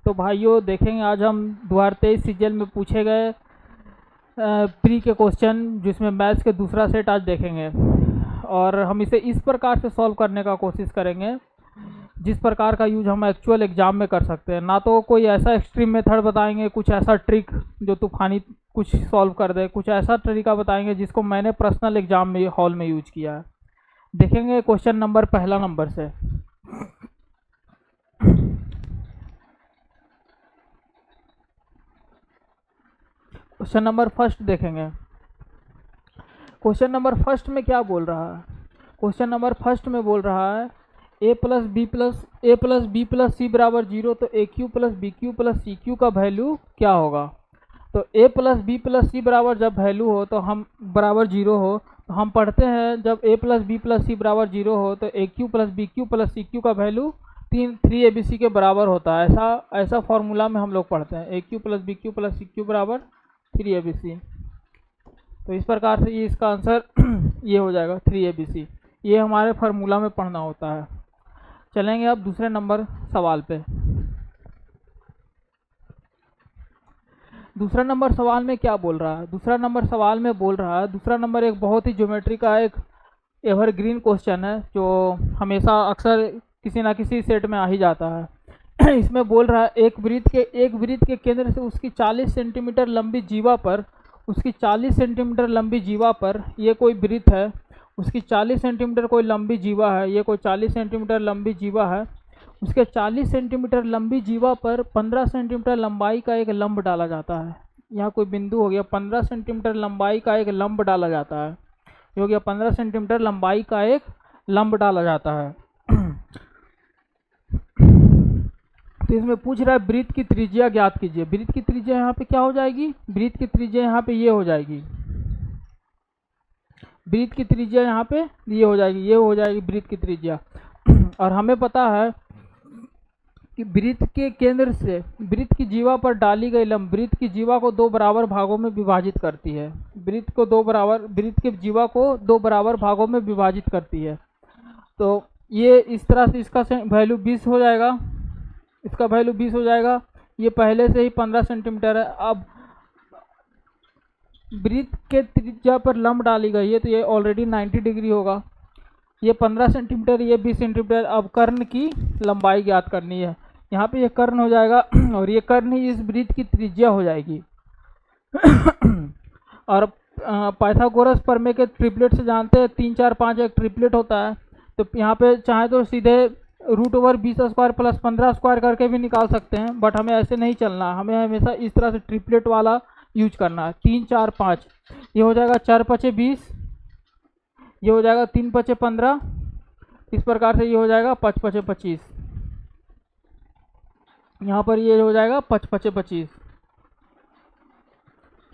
तो भाइयों देखेंगे आज हम 2023 सीजन में पूछे गए प्री के क्वेश्चन जिसमें मैथ्स के दूसरा सेट आज देखेंगे और हम इसे इस प्रकार से सॉल्व करने का कोशिश करेंगे जिस प्रकार का यूज हम एक्चुअल एग्जाम में कर सकते हैं। ना तो कोई ऐसा एक्सट्रीम मेथड बताएंगे, कुछ ऐसा ट्रिक जो तूफानी कुछ सॉल्व कर दे, कुछ ऐसा तरीका बताएंगे जिसको मैंने पर्सनल एग्जाम में हॉल में यूज किया है। देखेंगे क्वेश्चन नंबर पहला नंबर से। क्वेश्चन नंबर फर्स्ट देखेंगे। क्वेश्चन नंबर फर्स्ट में क्या बोल रहा है? क्वेश्चन नंबर फर्स्ट में बोल रहा है a plus B plus C बराबर 0, तो A cube plus B cube plus C cube का वैल्यू क्या होगा? तो a plus B plus C बराबर जब वैल्यू हो तो हम बराबर 0 हो तो हम पढ़ते हैं जब a plus B plus C बराबर 0 हो तो A cube plus B cube plus C cube का वैल्यू 3 ABC के बराबर होता है। ऐसा फॉर्मूला में हम लोग पढ़ते हैं A cube plus B cube plus C cube बराबर 3ABC। तो इस प्रकार से ये इसका आंसर ये हो जाएगा 3ABC। ये हमारे फार्मूला में पढ़ना होता है। चलेंगे अब दूसरे नंबर सवाल पे। दूसरा नंबर सवाल में क्या बोल रहा है? दूसरा नंबर सवाल में बोल रहा है, दूसरा नंबर एक बहुत ही ज्योमेट्री का एक एवरग्रीन क्वेश्चन है जो हमेशा अक्सर किसी ना किसी सेट में आ ही जाता है। इसमें बोल रहा है एक वृत्त के केंद्र से उसकी 40 सेंटीमीटर लंबी जीवा पर, उसकी 40 सेंटीमीटर लंबी जीवा पर, ये कोई वृत्त है, उसकी 40 सेंटीमीटर कोई लंबी जीवा है, ये कोई 40 सेंटीमीटर लंबी जीवा है, उसके 40 सेंटीमीटर लंबी जीवा पर 15 सेंटीमीटर लंबाई का एक लंब डाला जाता है। यहाँ कोई बिंदु हो गया, 15 सेंटीमीटर लंबाई का एक लंब डाला जाता है। ये हो गया 15 सेंटीमीटर लंबाई का एक लंब डाला जाता है। तो इसमें पूछ रहा है वृत्त की त्रिज्या ज्ञात कीजिए। वृत्त की त्रिज्या यहाँ पे क्या हो जाएगी? वृत्त की त्रिज्या यहाँ पे ये हो जाएगी, वृत्त की त्रिज्या यहाँ पे ये हो जाएगी वृत्त की त्रिज्या। और हमें पता है कि वृत्त के केंद्र से वृत्त की जीवा पर डाली गई लंब वृत्त की जीवा को 2 बराबर भागों में विभाजित करती है। वृत्त के जीवा को 2 बराबर भागों में विभाजित करती है। तो ये इस तरह से इसका वैल्यू 20 हो जाएगा, इसका वैल्यू 20 हो जाएगा। ये पहले से ही 15 सेंटीमीटर है। अब वृत्त के त्रिज्या पर लंब डाली गई है तो ये ऑलरेडी 90 डिग्री होगा। ये 15 सेंटीमीटर, ये 20 सेंटीमीटर। अब कर्ण की लंबाई ज्ञात करनी है। यहाँ पे ये कर्ण हो जाएगा और ये कर्ण ही इस वृत्त की त्रिज्या हो जाएगी। और पाइथागोरस प्रमेय के ट्रिपलेट से जानते हैं 3 4 5 एक ट्रिपलेट होता है। तो यहाँ पे चाहे तो सीधे √20² प्लस 15² करके भी निकाल सकते हैं, बट हमें ऐसे नहीं चलना। हमें हमेशा इस तरह से ट्रिपलेट वाला यूज करना है। 3 4 5 ये हो जाएगा 4 5 20, ये हो जाएगा 3 5 15, इस प्रकार से ये हो जाएगा 5 5 25। यहाँ पर ये हो जाएगा 5 5 25,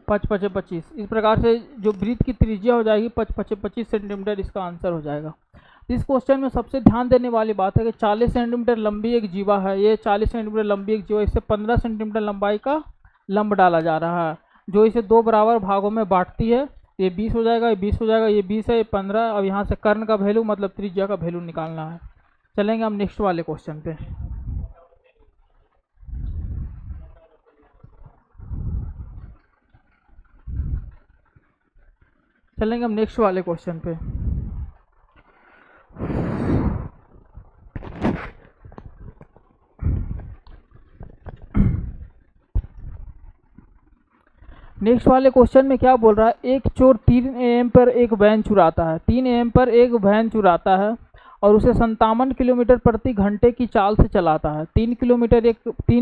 5 5 25। इस प्रकार से जो वृत्त की त्रिज्या हो जाएगी 5 5 25 सेंटीमीटर, इसका आंसर हो जाएगा। इस क्वेश्चन में सबसे ध्यान देने वाली बात है कि 40 सेंटीमीटर लंबी एक जीवा है। ये 40 सेंटीमीटर लंबी एक जीवा, इससे 15 सेंटीमीटर लंबाई का लंब डाला जा रहा है जो इसे 2 बराबर भागों में बांटती है। ये 20 हो जाएगा, ये 20 हो जाएगा, ये 20 है, ये 15। अब यहाँ से कर्ण का वैल्यू मतलब त्रिज्या का वैल्यू निकालना है। चलेंगे हम नेक्स्ट वाले क्वेश्चन पे। चलेंगे हम नेक्स्ट वाले क्वेश्चन पे। नेक्स्ट वाले क्वेश्चन में क्या बोल रहा है? एक चोर 3 AM पर एक वैन चुराता है, 3 AM पर एक वैन चुराता है और उसे 57 किलोमीटर प्रति घंटे की चाल से चलाता है। 3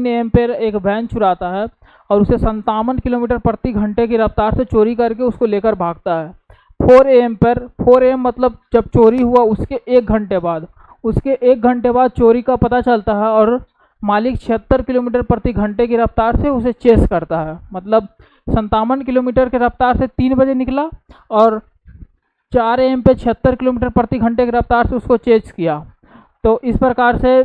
AM पर एक वैन चुराता है और उसे 57 किलोमीटर प्रति घंटे की रफ्तार से चोरी करके उसको लेकर भागता है। 4 AM पर, 4 AM मतलब जब चोरी हुआ उसके 1 घंटे बाद, उसके 1 घंटे बाद चोरी का पता चलता है और मालिक 76 किलोमीटर प्रति घंटे की रफ्तार से उसे चेस करता है। मतलब 57 किलोमीटर की रफ्तार से 3 बजे निकला और 4 AM पे 76 किलोमीटर प्रति घंटे की रफ्तार से उसको चेस किया। तो इस प्रकार से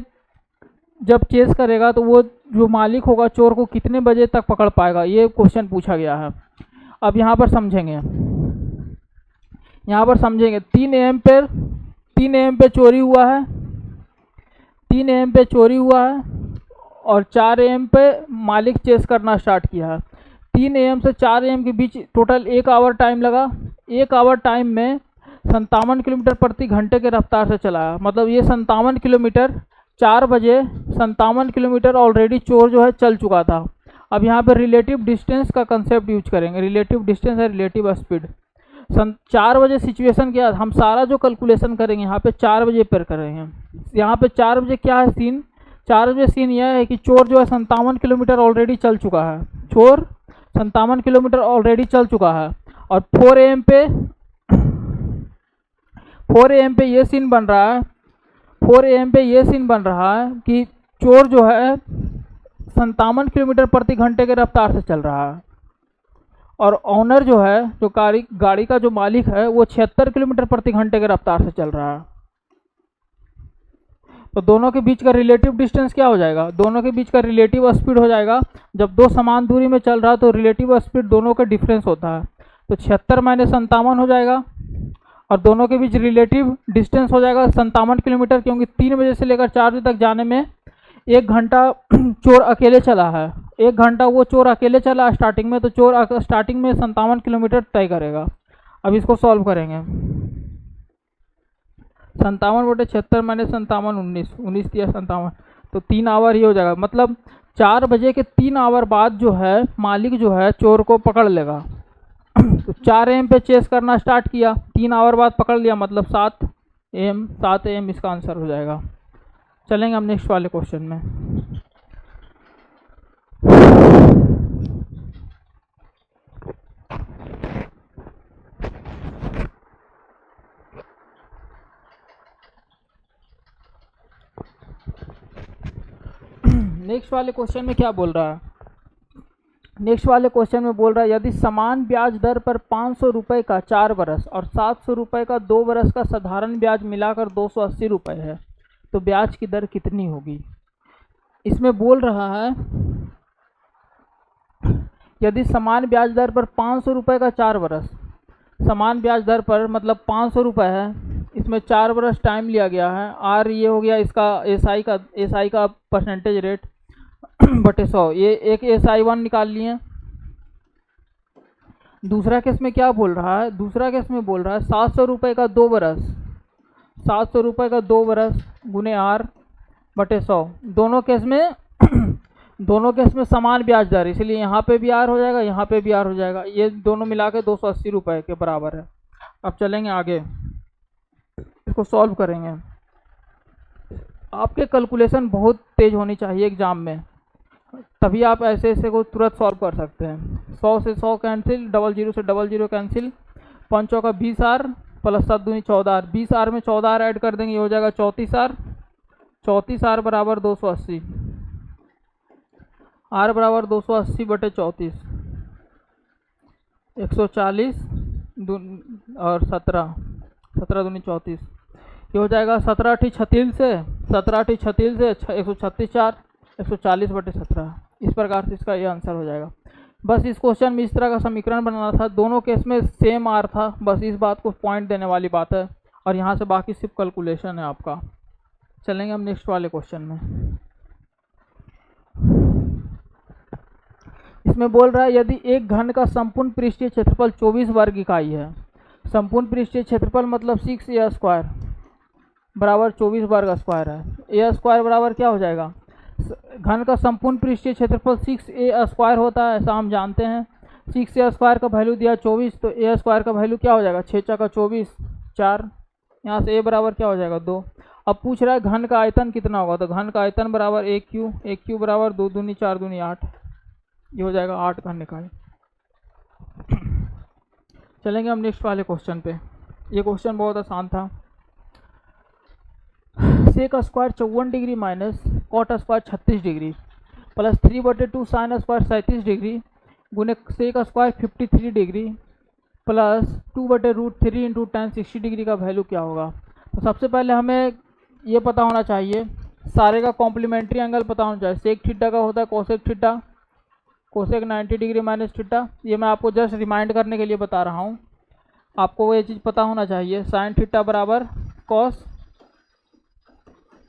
जब चेस करेगा तो वो जो मालिक होगा चोर को कितने बजे तक पकड़ पाएगा, ये क्वेश्चन पूछा गया है। अब यहाँ पर समझेंगे, 3 AM पे चोरी हुआ है, 3 AM पे चोरी हुआ है और 4 AM पे मालिक चेस करना स्टार्ट किया है। 3 AM से 4 AM के बीच टोटल 1 आवर टाइम लगा। 1 आवर टाइम में 57 किलोमीटर प्रति घंटे के रफ्तार से चलाया। मतलब ये 57 किलोमीटर 4 बजे 57 किलोमीटर ऑलरेडी चोर जो है चल चुका था। अब यहाँ पे रिलेटिव डिस्टेंस का कंसेप्ट यूज करेंगे। रिलेटिव डिस्टेंस है रिलेटिव स्पीड। 4 बजे सिचुएशन क्या है, हम सारा जो कैलकुलेशन करेंगे यहाँ पे 4 बजे पर करेंगे। यहाँ पे 4 बजे क्या है सीन, 4 बजे सीन यह है कि चोर जो है 57 किलोमीटर ऑलरेडी चल चुका है। चोर 57 किलोमीटर ऑलरेडी चल चुका है। और 4 AM पे ये सीन बन रहा है, 4 AM पे ये सीन बन रहा है कि चोर जो है 57 किलोमीटर प्रति घंटे के रफ्तार से चल रहा है और ऑनर जो है, जो गाड़ी का जो मालिक है, वो 76 किलोमीटर प्रति घंटे के रफ्तार से चल रहा है। तो दोनों के बीच का रिलेटिव डिस्टेंस क्या हो जाएगा, दोनों के बीच का रिलेटिव स्पीड हो जाएगा। जब दो समान दूरी में चल रहा है तो रिलेटिव स्पीड दोनों का डिफरेंस होता है। तो 76 माइनस 57 हो जाएगा और दोनों के बीच रिलेटिव डिस्टेंस हो जाएगा 57 किलोमीटर, क्योंकि 3 बजे से लेकर 4 बजे तक जाने में 1 घंटा चोर अकेले चला है। 1 घंटा वो चोर अकेले चला स्टार्टिंग में, तो चोर स्टार्टिंग में 57 किलोमीटर तय करेगा। अब इसको सॉल्व करेंगे। 57/76 माइनस 57 19 दिया 57, तो 3 आवर ही हो जाएगा। मतलब 4 बजे के 3 आवर बाद जो है मालिक जो है चोर को पकड़ लेगा। तो 4 AM पे चेस करना स्टार्ट किया, 3 आवर बाद पकड़ लिया, मतलब 7 AM इसका आंसर हो जाएगा। चलेंगे हम नेक्स्ट वाले क्वेश्चन में। नेक्स्ट वाले क्वेश्चन में क्या बोल रहा है, नेक्स्ट वाले क्वेश्चन में बोल रहा है यदि समान ब्याज दर पर 500 रुपये का 4 बरस और 700 रुपये का 2 बरस का साधारण ब्याज मिलाकर 280 रुपये है तो ब्याज की दर कितनी होगी। इसमें बोल रहा है यदि समान ब्याज दर पर 500 रुपये का 4 बरस, समान ब्याज दर पर मतलब 500 रुपये है, इसमें 4 बरस टाइम लिया गया है। आर ये हो गया इसका एसआई का परसेंटेज रेट बटे 100, ये एक SI1 निकाल लिए। दूसरा केस में क्या बोल रहा है, दूसरा केस में बोल रहा है 700 रुपये का 2 बरस, 700 रुपये का 2 बरस गुने R बटे 100। दोनों केस में दोनों केस में समान ब्याज दर, इसलिए यहाँ पे भी R हो जाएगा, यहाँ पे भी R हो जाएगा। ये दोनों मिला के 280 रुपये के बराबर है। अब चलेंगे आगे, इसको सॉल्व करेंगे। आपके कैलकुलेशन बहुत तेज होनी चाहिए एग्जाम में, तभी आप ऐसे ऐसे को तुरंत सॉल्व कर सकते हैं। 100 से 100 कैंसिल, 00 से 00 कैंसिल, 5 का 20R प्लस 7 दूनी 14R, 20R में 14R ऐड कर देंगे, ये हो जाएगा 34R। 34R बराबर 280, R बराबर 280 बटे 34, 140 और 17 दूनी 34, ये हो जाएगा 17 8 36 से 136 4, 140 बटे 17। इस प्रकार से इसका ये आंसर हो जाएगा। बस इस क्वेश्चन में इस तरह का समीकरण बनाना था, दोनों केस में सेम R था, बस इस बात को पॉइंट देने वाली बात है और यहाँ से बाकी सिर्फ कैलकुलेशन है आपका। चलेंगे हम नेक्स्ट वाले क्वेश्चन में। इसमें बोल रहा है यदि एक घन का संपूर्ण पृष्ठीय क्षेत्रफल 24 वर्ग इकाई है, संपूर्ण पृष्ठीय क्षेत्रफल मतलब 6A स्क्वायर बराबर 24 वर्ग स्क्वायर है। A स्क्वायर बराबर क्या हो जाएगा, घन का संपूर्ण पृष्ठीय क्षेत्रफल 6A स्क्वायर होता है, ऐसा हम जानते हैं। 6A स्क्वायर का वैल्यू दिया 24, तो A स्क्वायर का वैल्यू क्या हो जाएगा, 6 का 24 4, यहाँ से A बराबर क्या हो जाएगा 2। अब पूछ रहा है घन का आयतन कितना होगा, तो घन का आयतन बराबर 1 बराबर 2 दूनी 4 दूनी 8, ये हो जाएगा 8 घन इकाई। चलेंगे हम नेक्स्ट वाले क्वेश्चन पे। ये क्वेश्चन बहुत आसान था। Sec square 54 degree minus cot square 36 degree plus 3/2 sine square 37 degree गुने sec square 53 degree plus 2/√3 into tan 60 degree का वैल्यू क्या होगा। तो सबसे पहले हमें ये पता होना चाहिए, सारे का कॉम्प्लीमेंट्री एंगल पता होना चाहिए। सेक थीटा का होता है cosec theta, cosec 90 degree minus theta. ये मैं आपको जस्ट रिमाइंड करने के लिए बता रहा हूँ, आपको वो ये चीज़ पता होना चाहिए। साइन थीटा बराबर cos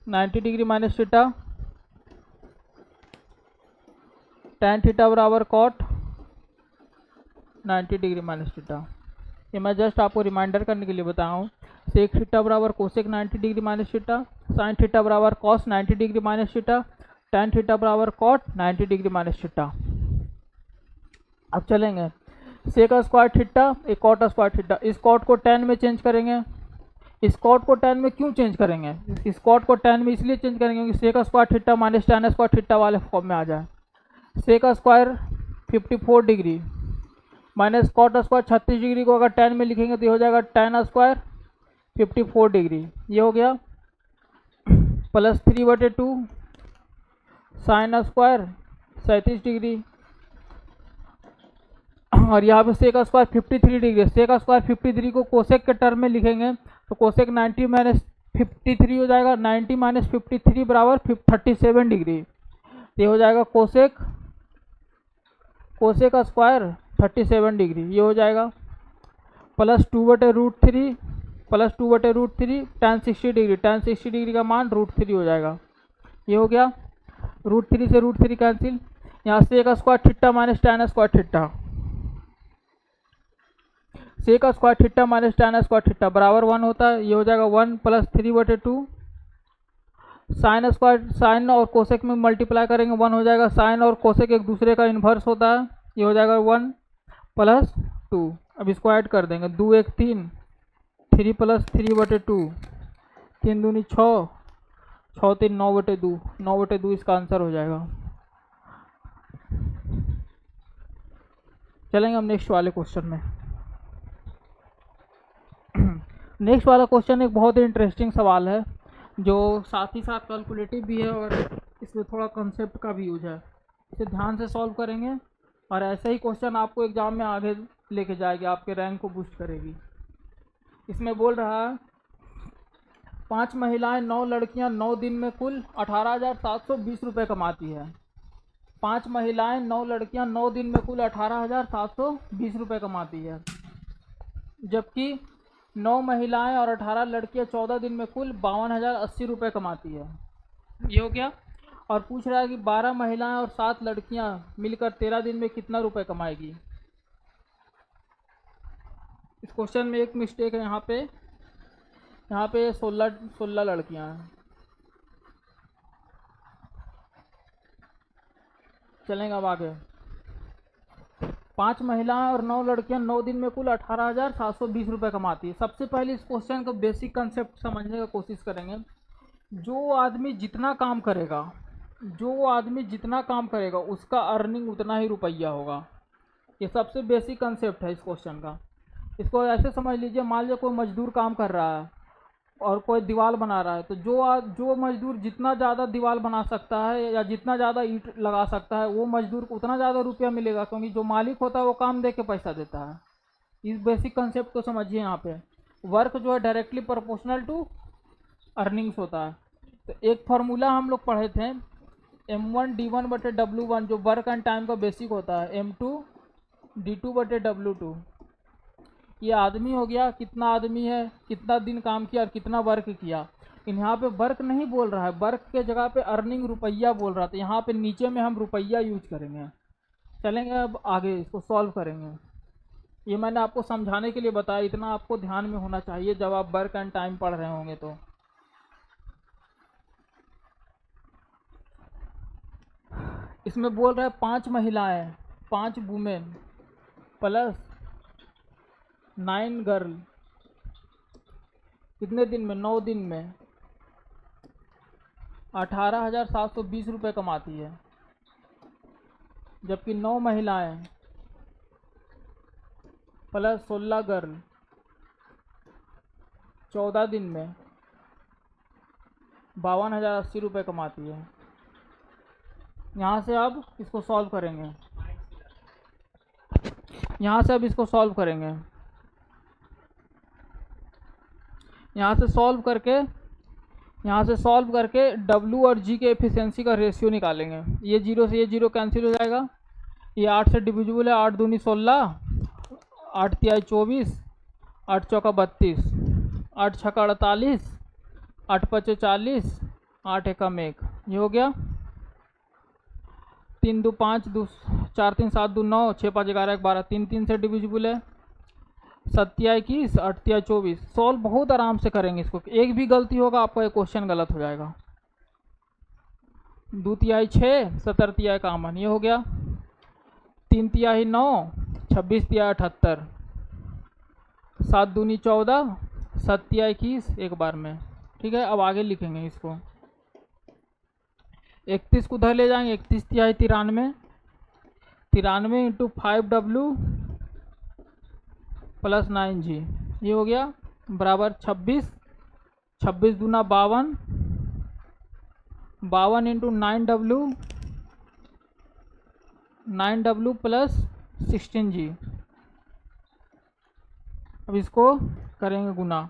90 degree minus theta tan theta बराबर कॉट 90 डिग्री माइनस थीटा। ये मैं जस्ट आपको रिमाइंडर करने के लिए बताया हूँ। सेक थीटा बराबर cosec 90 degree minus theta, sine theta बराबर cos 90 degree minus theta, tan theta बराबर कॉट 90 डिग्री माइनस थीटा। अब चलेंगे सेक स्क्वायर थीटा एक कॉट स्क्वायर थीटा, इस कॉट को tan में चेंज करेंगे। इस कॉट को tan में क्यों चेंज करेंगे? इस कॉट को tan में इसलिए चेंज करेंगे क्योंकि sec square theta minus tan square theta वाले फॉर्म में आ जाए। Sec square 54 degree minus cot square 36 degree को अगर tan में लिखेंगे तो ये हो जाएगा tan स्क्वायर 54 डिग्री, ये हो गया प्लस 3/2 साइन स्क्वायर 37 डिग्री, और यहाँ पे sec square 53 degree. Sec square 53 को कोसेक के टर्म में लिखेंगे तो कोसेक 90 माइनस 53 हो जाएगा। 90 माइनस 53 बराबर 37 डिग्री, ये हो जाएगा कोसेक स्क्वायर 37 डिग्री, ये हो जाएगा plus 2/√3 plus 2/√3 tan 60 degree. tan 60 degree का मान √3 हो जाएगा, ये हो गया। √3 से √3 कैंसिल, यहाँ sec square theta minus tan square theta, sec square theta minus tan square theta बराबर 1 होता है, ये हो जाएगा 1 प्लस 3/2 साइन स्क्वायर, साइन और कोसेक में मल्टीप्लाई करेंगे 1 हो जाएगा। साइन और कोसेक एक दूसरे का इन्वर्स होता है, ये हो जाएगा 1 प्लस 2। अब इसको ऐड कर देंगे, 2 1 3, 3 प्लस 3/2, 3 दूनी 6, 6 3 9/2, 9/2 इसका आंसर हो जाएगा। चलेंगे हम नेक्स्ट वाले क्वेश्चन में। नेक्स्ट वाला क्वेश्चन एक बहुत ही इंटरेस्टिंग सवाल है जो साथ ही साथ कैलकुलेटिव भी है और इसमें थोड़ा कंसेप्ट का भी यूज है। इसे ध्यान से सॉल्व करेंगे और ऐसे ही क्वेश्चन आपको एग्जाम में आगे लेके जाएगी, आपके रैंक को बूस्ट करेगी। इसमें बोल रहा है 5 महिलाएं 9 लड़कियां 9 दिन में कुल 18,720 रुपये कमाती है। 5 महिलाएं 9 लड़कियां 9 दिन में कुल 18,720 रुपये कमाती है, जबकि 9 महिलाएं और 18 लड़कियां 14 दिन में कुल 52,080 रुपये कमाती है, ये हो गया। और पूछ रहा है कि 12 महिलाएं और 7 लड़कियां मिलकर 13 दिन में कितना रुपए कमाएगी। इस क्वेश्चन में एक मिस्टेक है, यहाँ पे 16 लड़कियां हैं। चलेंगे अब आगे। 5 महिलाएं और 9 लड़कियां 9 दिन में कुल 18,720 रुपये कमाती है। सबसे पहले इस क्वेश्चन का बेसिक कंसेप्ट समझने का कोशिश करेंगे। जो आदमी जितना काम करेगा उसका अर्निंग उतना ही रुपया होगा। ये सबसे बेसिक कंसेप्ट है इस क्वेश्चन का। इसको ऐसे समझ लीजिए, मान लीजिए कोई मजदूर काम कर रहा है और कोई दीवार बना रहा है, तो जो मजदूर जितना ज़्यादा दीवार बना सकता है या जितना ज़्यादा ईंट लगा सकता है वो मजदूर को उतना ज़्यादा रुपया मिलेगा, क्योंकि जो मालिक होता है वो काम दे के पैसा देता है। इस बेसिक कंसेप्ट को समझिए। यहाँ पे वर्क जो है डायरेक्टली प्रोपोर्शनल टू अर्निंग्स होता है। तो एक फार्मूला हम लोग पढ़े थे M1D1/W1 जो वर्क एंड टाइम का बेसिक होता है, M2D2/W2। ये आदमी हो गया, कितना आदमी है, कितना दिन काम किया और कितना वर्क किया। यहाँ पे वर्क नहीं बोल रहा है, वर्क के जगह पे अर्निंग रुपया बोल रहा था। यहाँ पे नीचे में हम रुपया यूज करेंगे। चलेंगे अब आगे, इसको सॉल्व करेंगे। ये मैंने आपको समझाने के लिए बताया, इतना आपको ध्यान में होना चाहिए जब आप वर्क एंड टाइम पढ़ रहे होंगे। तो इसमें बोल रहा है 5 महिलाएं 5 वुमेन प्लस 9 गर्ल कितने दिन में, 9 दिन में 18,720 रुपये कमाती है, जबकि 9 महिलाएं प्लस 16 गर्ल 14 दिन में 52,080 रुपये कमाती है। यहाँ से अब इसको सॉल्व करेंगे। यहाँ से सॉल्व करके W और G के एफिशिएंसी का रेशियो निकालेंगे। ये 0 से ये 0 कैंसिल हो जाएगा। ये 8 से डिविजिबल है, 8 दूनी 16, 8 तिहाई 24, 8 चौका 32, 8 छक्का 48, 8 पचे 40, 8 एकम 1, ये हो गया। 3 2 5 2 4 3 7 2 9 6 5 11 1 12 3 3 से डिविजिबल है। 7 21 8 24। सॉल्व बहुत आराम से करेंगे इसको, एक भी गलती होगा आपका ये क्वेश्चन गलत हो जाएगा। 2 तिहाई 6 17 तिहाई कामन, ये हो गया। 3 तिहाई 9 26 तिहाई 78। 7 दूनी 14 7 तिहाई 21 एक बार में। ठीक है, अब आगे लिखेंगे इसको। 31 को उधर ले जाएंगे, 31 तिहाई 93। 93 इंटू 5W प्लस 9G, ये हो गया बराबर 26। 26 दूना 52, 52 इंटू 9W प्लस 16G। अब इसको करेंगे गुना।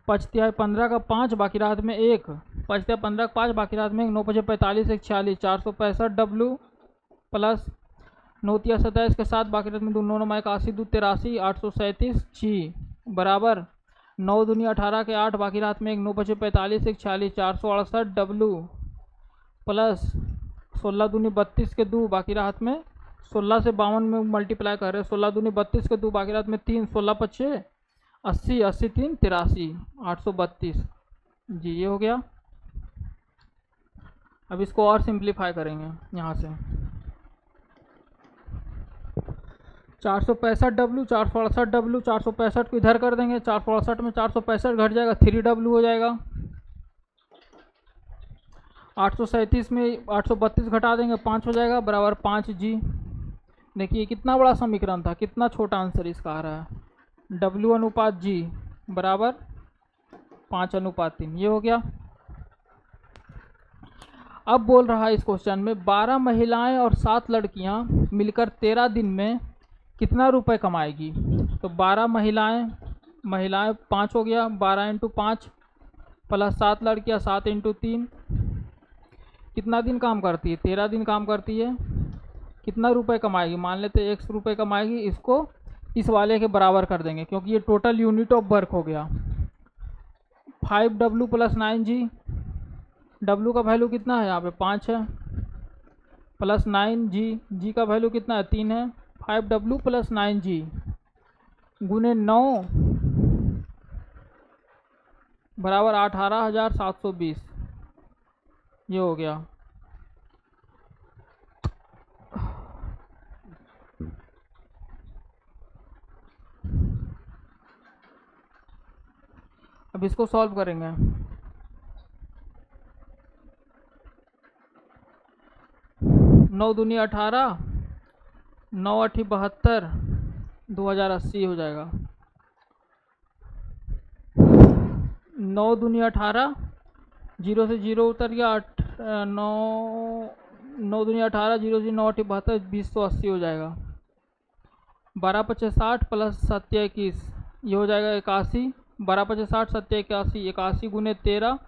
5 तिहाई 15 का 5 बाकी रात में 1, 5 तिहाई 15 का 5 बाकी रात में 1, 9 5 45 1 46 465W प्लस 9 तिहाई 27 के 7 बाकी रात में 2 9 9 81 2 83 837 G बराबर 9 दूनी 18 के 8 बाकी रात में 1, 9 5 45 1 46 468W प्लस 16 दूनी 32 के 2 बाकी रात में 16 से 52 में मल्टीप्लाई कर रहे हैं। 16 दूनी 32 के 2 बाकी रात में 3, 16 5 80 80 3 83 832 जी, ये हो गया। अब इसको और सिंप्लीफाई करेंगे यहाँ से। 465W 468W 465 को इधर कर देंगे, 468 में 465 घट जाएगा, 3W हो जाएगा। 837 में 832 घटा देंगे, 5 हो जाएगा बराबर 5G। देखिए कितना बड़ा समीकरण था, कितना छोटा आंसर इसका आ रहा है। W अनुपात G बराबर 5:3, ये हो गया। अब बोल रहा है इस क्वेश्चन में 12 महिलाएं और 7 लड़कियां मिलकर 13 दिन में कितना रुपए कमाएगी। तो 12 महिलाएं 5 हो गया, 12 इंटू 5 प्लस 7 लड़कियां 7 इंटू 3, कितना दिन काम करती है, 13 दिन काम करती है। कितना रुपए कमाएगी, मान लेते 100 रुपये कमाएगी। इसको इस वाले के बराबर कर देंगे क्योंकि ये टोटल यूनिट ऑफ वर्क हो गया। 5W प्लस 9G, W का वैल्यू कितना है यहाँ पे 5 है, प्लस 9G, G का वैल्यू कितना है 3 है। 5W प्लस 9G गुने 9 बराबर 18,720, ये हो गया। अब इसको सॉल्व करेंगे। 9 दूनी 18, 9 8 72, 2080 हो जाएगा। 9 दूनी 18, 0 से 0 उतर गया, 9 दूनी 18, 0 से 9 8 72, 2080 हो जाएगा। 12 5 60 प्लस 7 21, ये हो जाएगा 81। 12 5 60 7 81, 81 गुने 13,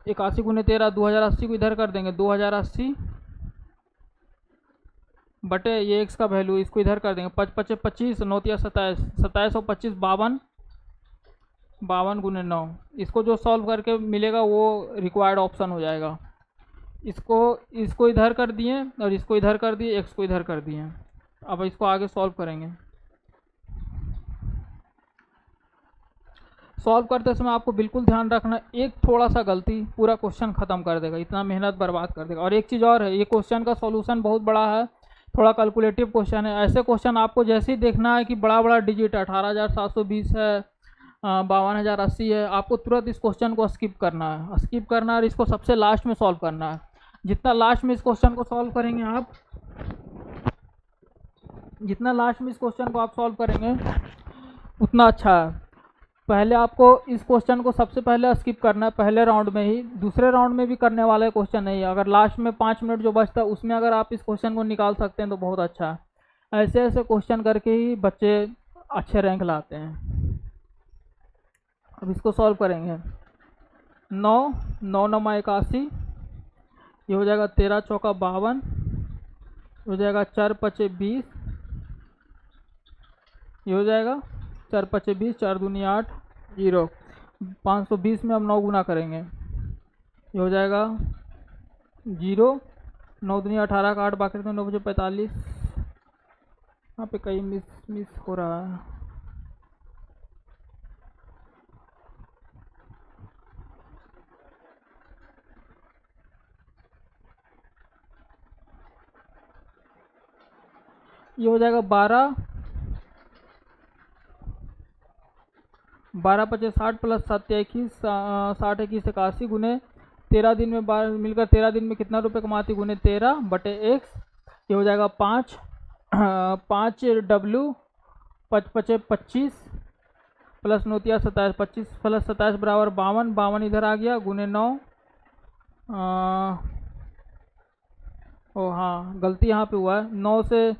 81 गुने 13 2080 को इधर कर देंगे, 2080 बटे ये x का वैल्यू इसको इधर कर देंगे, 5 5 25, 9 3 27, 27 और 25 52, 52 गुने 9। इसको जो सॉल्व करके मिलेगा वो रिक्वायर्ड ऑप्शन हो जाएगा। इसको इधर कर दिए और इसको इधर कर दिए, x को इधर कर दिए। अब इसको आगे सॉल्व करेंगे। सॉल्व करते समय आपको बिल्कुल ध्यान रखना, एक थोड़ा सा गलती पूरा क्वेश्चन ख़त्म कर देगा, इतना मेहनत बर्बाद कर देगा। और एक चीज़ और है, ये क्वेश्चन का सॉल्यूशन बहुत बड़ा है, थोड़ा कैलकुलेटिव क्वेश्चन है। ऐसे क्वेश्चन आपको जैसे ही देखना है कि बड़ा बड़ा डिजिट 18,720 है, 52,080 है, आपको तुरंत इस क्वेश्चन को स्किप करना है और इसको सबसे लास्ट में सॉल्व करना है। जितना लास्ट में इस क्वेश्चन को सॉल्व करेंगे आप, जितना लास्ट में इस क्वेश्चन को आप सॉल्व करेंगे उतना अच्छा है। पहले आपको इस क्वेश्चन को सबसे पहले स्किप करना है, पहले राउंड में ही। दूसरे राउंड में भी करने वाला क्वेश्चन नहीं है। अगर लास्ट में 5 मिनट जो बचता है उसमें अगर आप इस क्वेश्चन को निकाल सकते हैं तो बहुत अच्छा है। ऐसे ऐसे क्वेश्चन करके ही बच्चे अच्छे रैंक लाते हैं। अब इसको सॉल्व करेंगे। 9 9 9 81, ये हो जाएगा 13 चौका 52, हो जाएगा 4 5 20, ये हो जाएगा 4 5 20, 4 दूनी 8, 0। 520 में हम 9 गुना करेंगे, ये हो जाएगा 0 9 दूनी 18 का 8 बाकी रहते हैं 9 बजे 45। यहाँ पे कहीं मिस हो रहा है। ये हो जाएगा 12 25 60 प्लस 7 21 60 21 81 गुने 13 दिन में मिलकर 13 दिन में कितना रुपए कमाती गुने 13 बटे x। ये हो जाएगा 5 5w 5 5 25 प्लस 9 3 27 25 प्लस 27 बराबर 52 52 इधर आ गया गुने 9। ओ हाँ गलती यहाँ पे हुआ है 9 से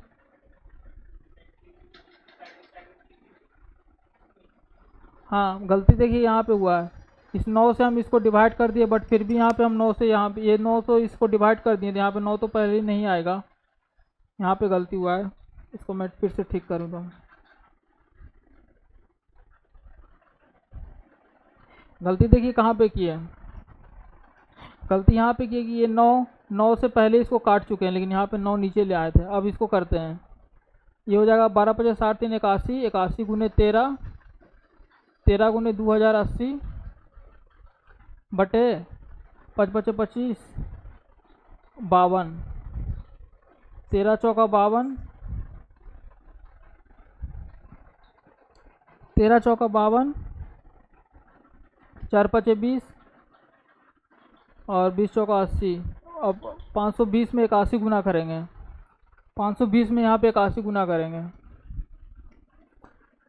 हाँ गलती देखिए यहाँ पे हुआ है। इस 9 से हम इसको डिवाइड कर दिए बट फिर भी यहाँ पे हम 9 से यहाँ पे ये 9 तो इसको डिवाइड कर दिए, यहाँ पे 9 तो पहले ही नहीं आएगा। यहाँ पे गलती हुआ है, इसको मैं फिर से ठीक करूँगा। गलती देखिए कहाँ पे की है, गलती यहाँ पे की है कि ये 9 से पहले इसको काट चुके हैं लेकिन यहाँ पे 9 नीचे ले आए थे। अब इसको करते हैं, ये हो जाएगा 12 50 60 3 81 81 गुने 13 13 गुने 2080 बटे 5 5 25 52 13 चौका 52 13 चौका 52 4 5 20 और 20 चौका 80। अब 520 में 81 गुना करेंगे, 520 में यहाँ पे 81 गुना करेंगे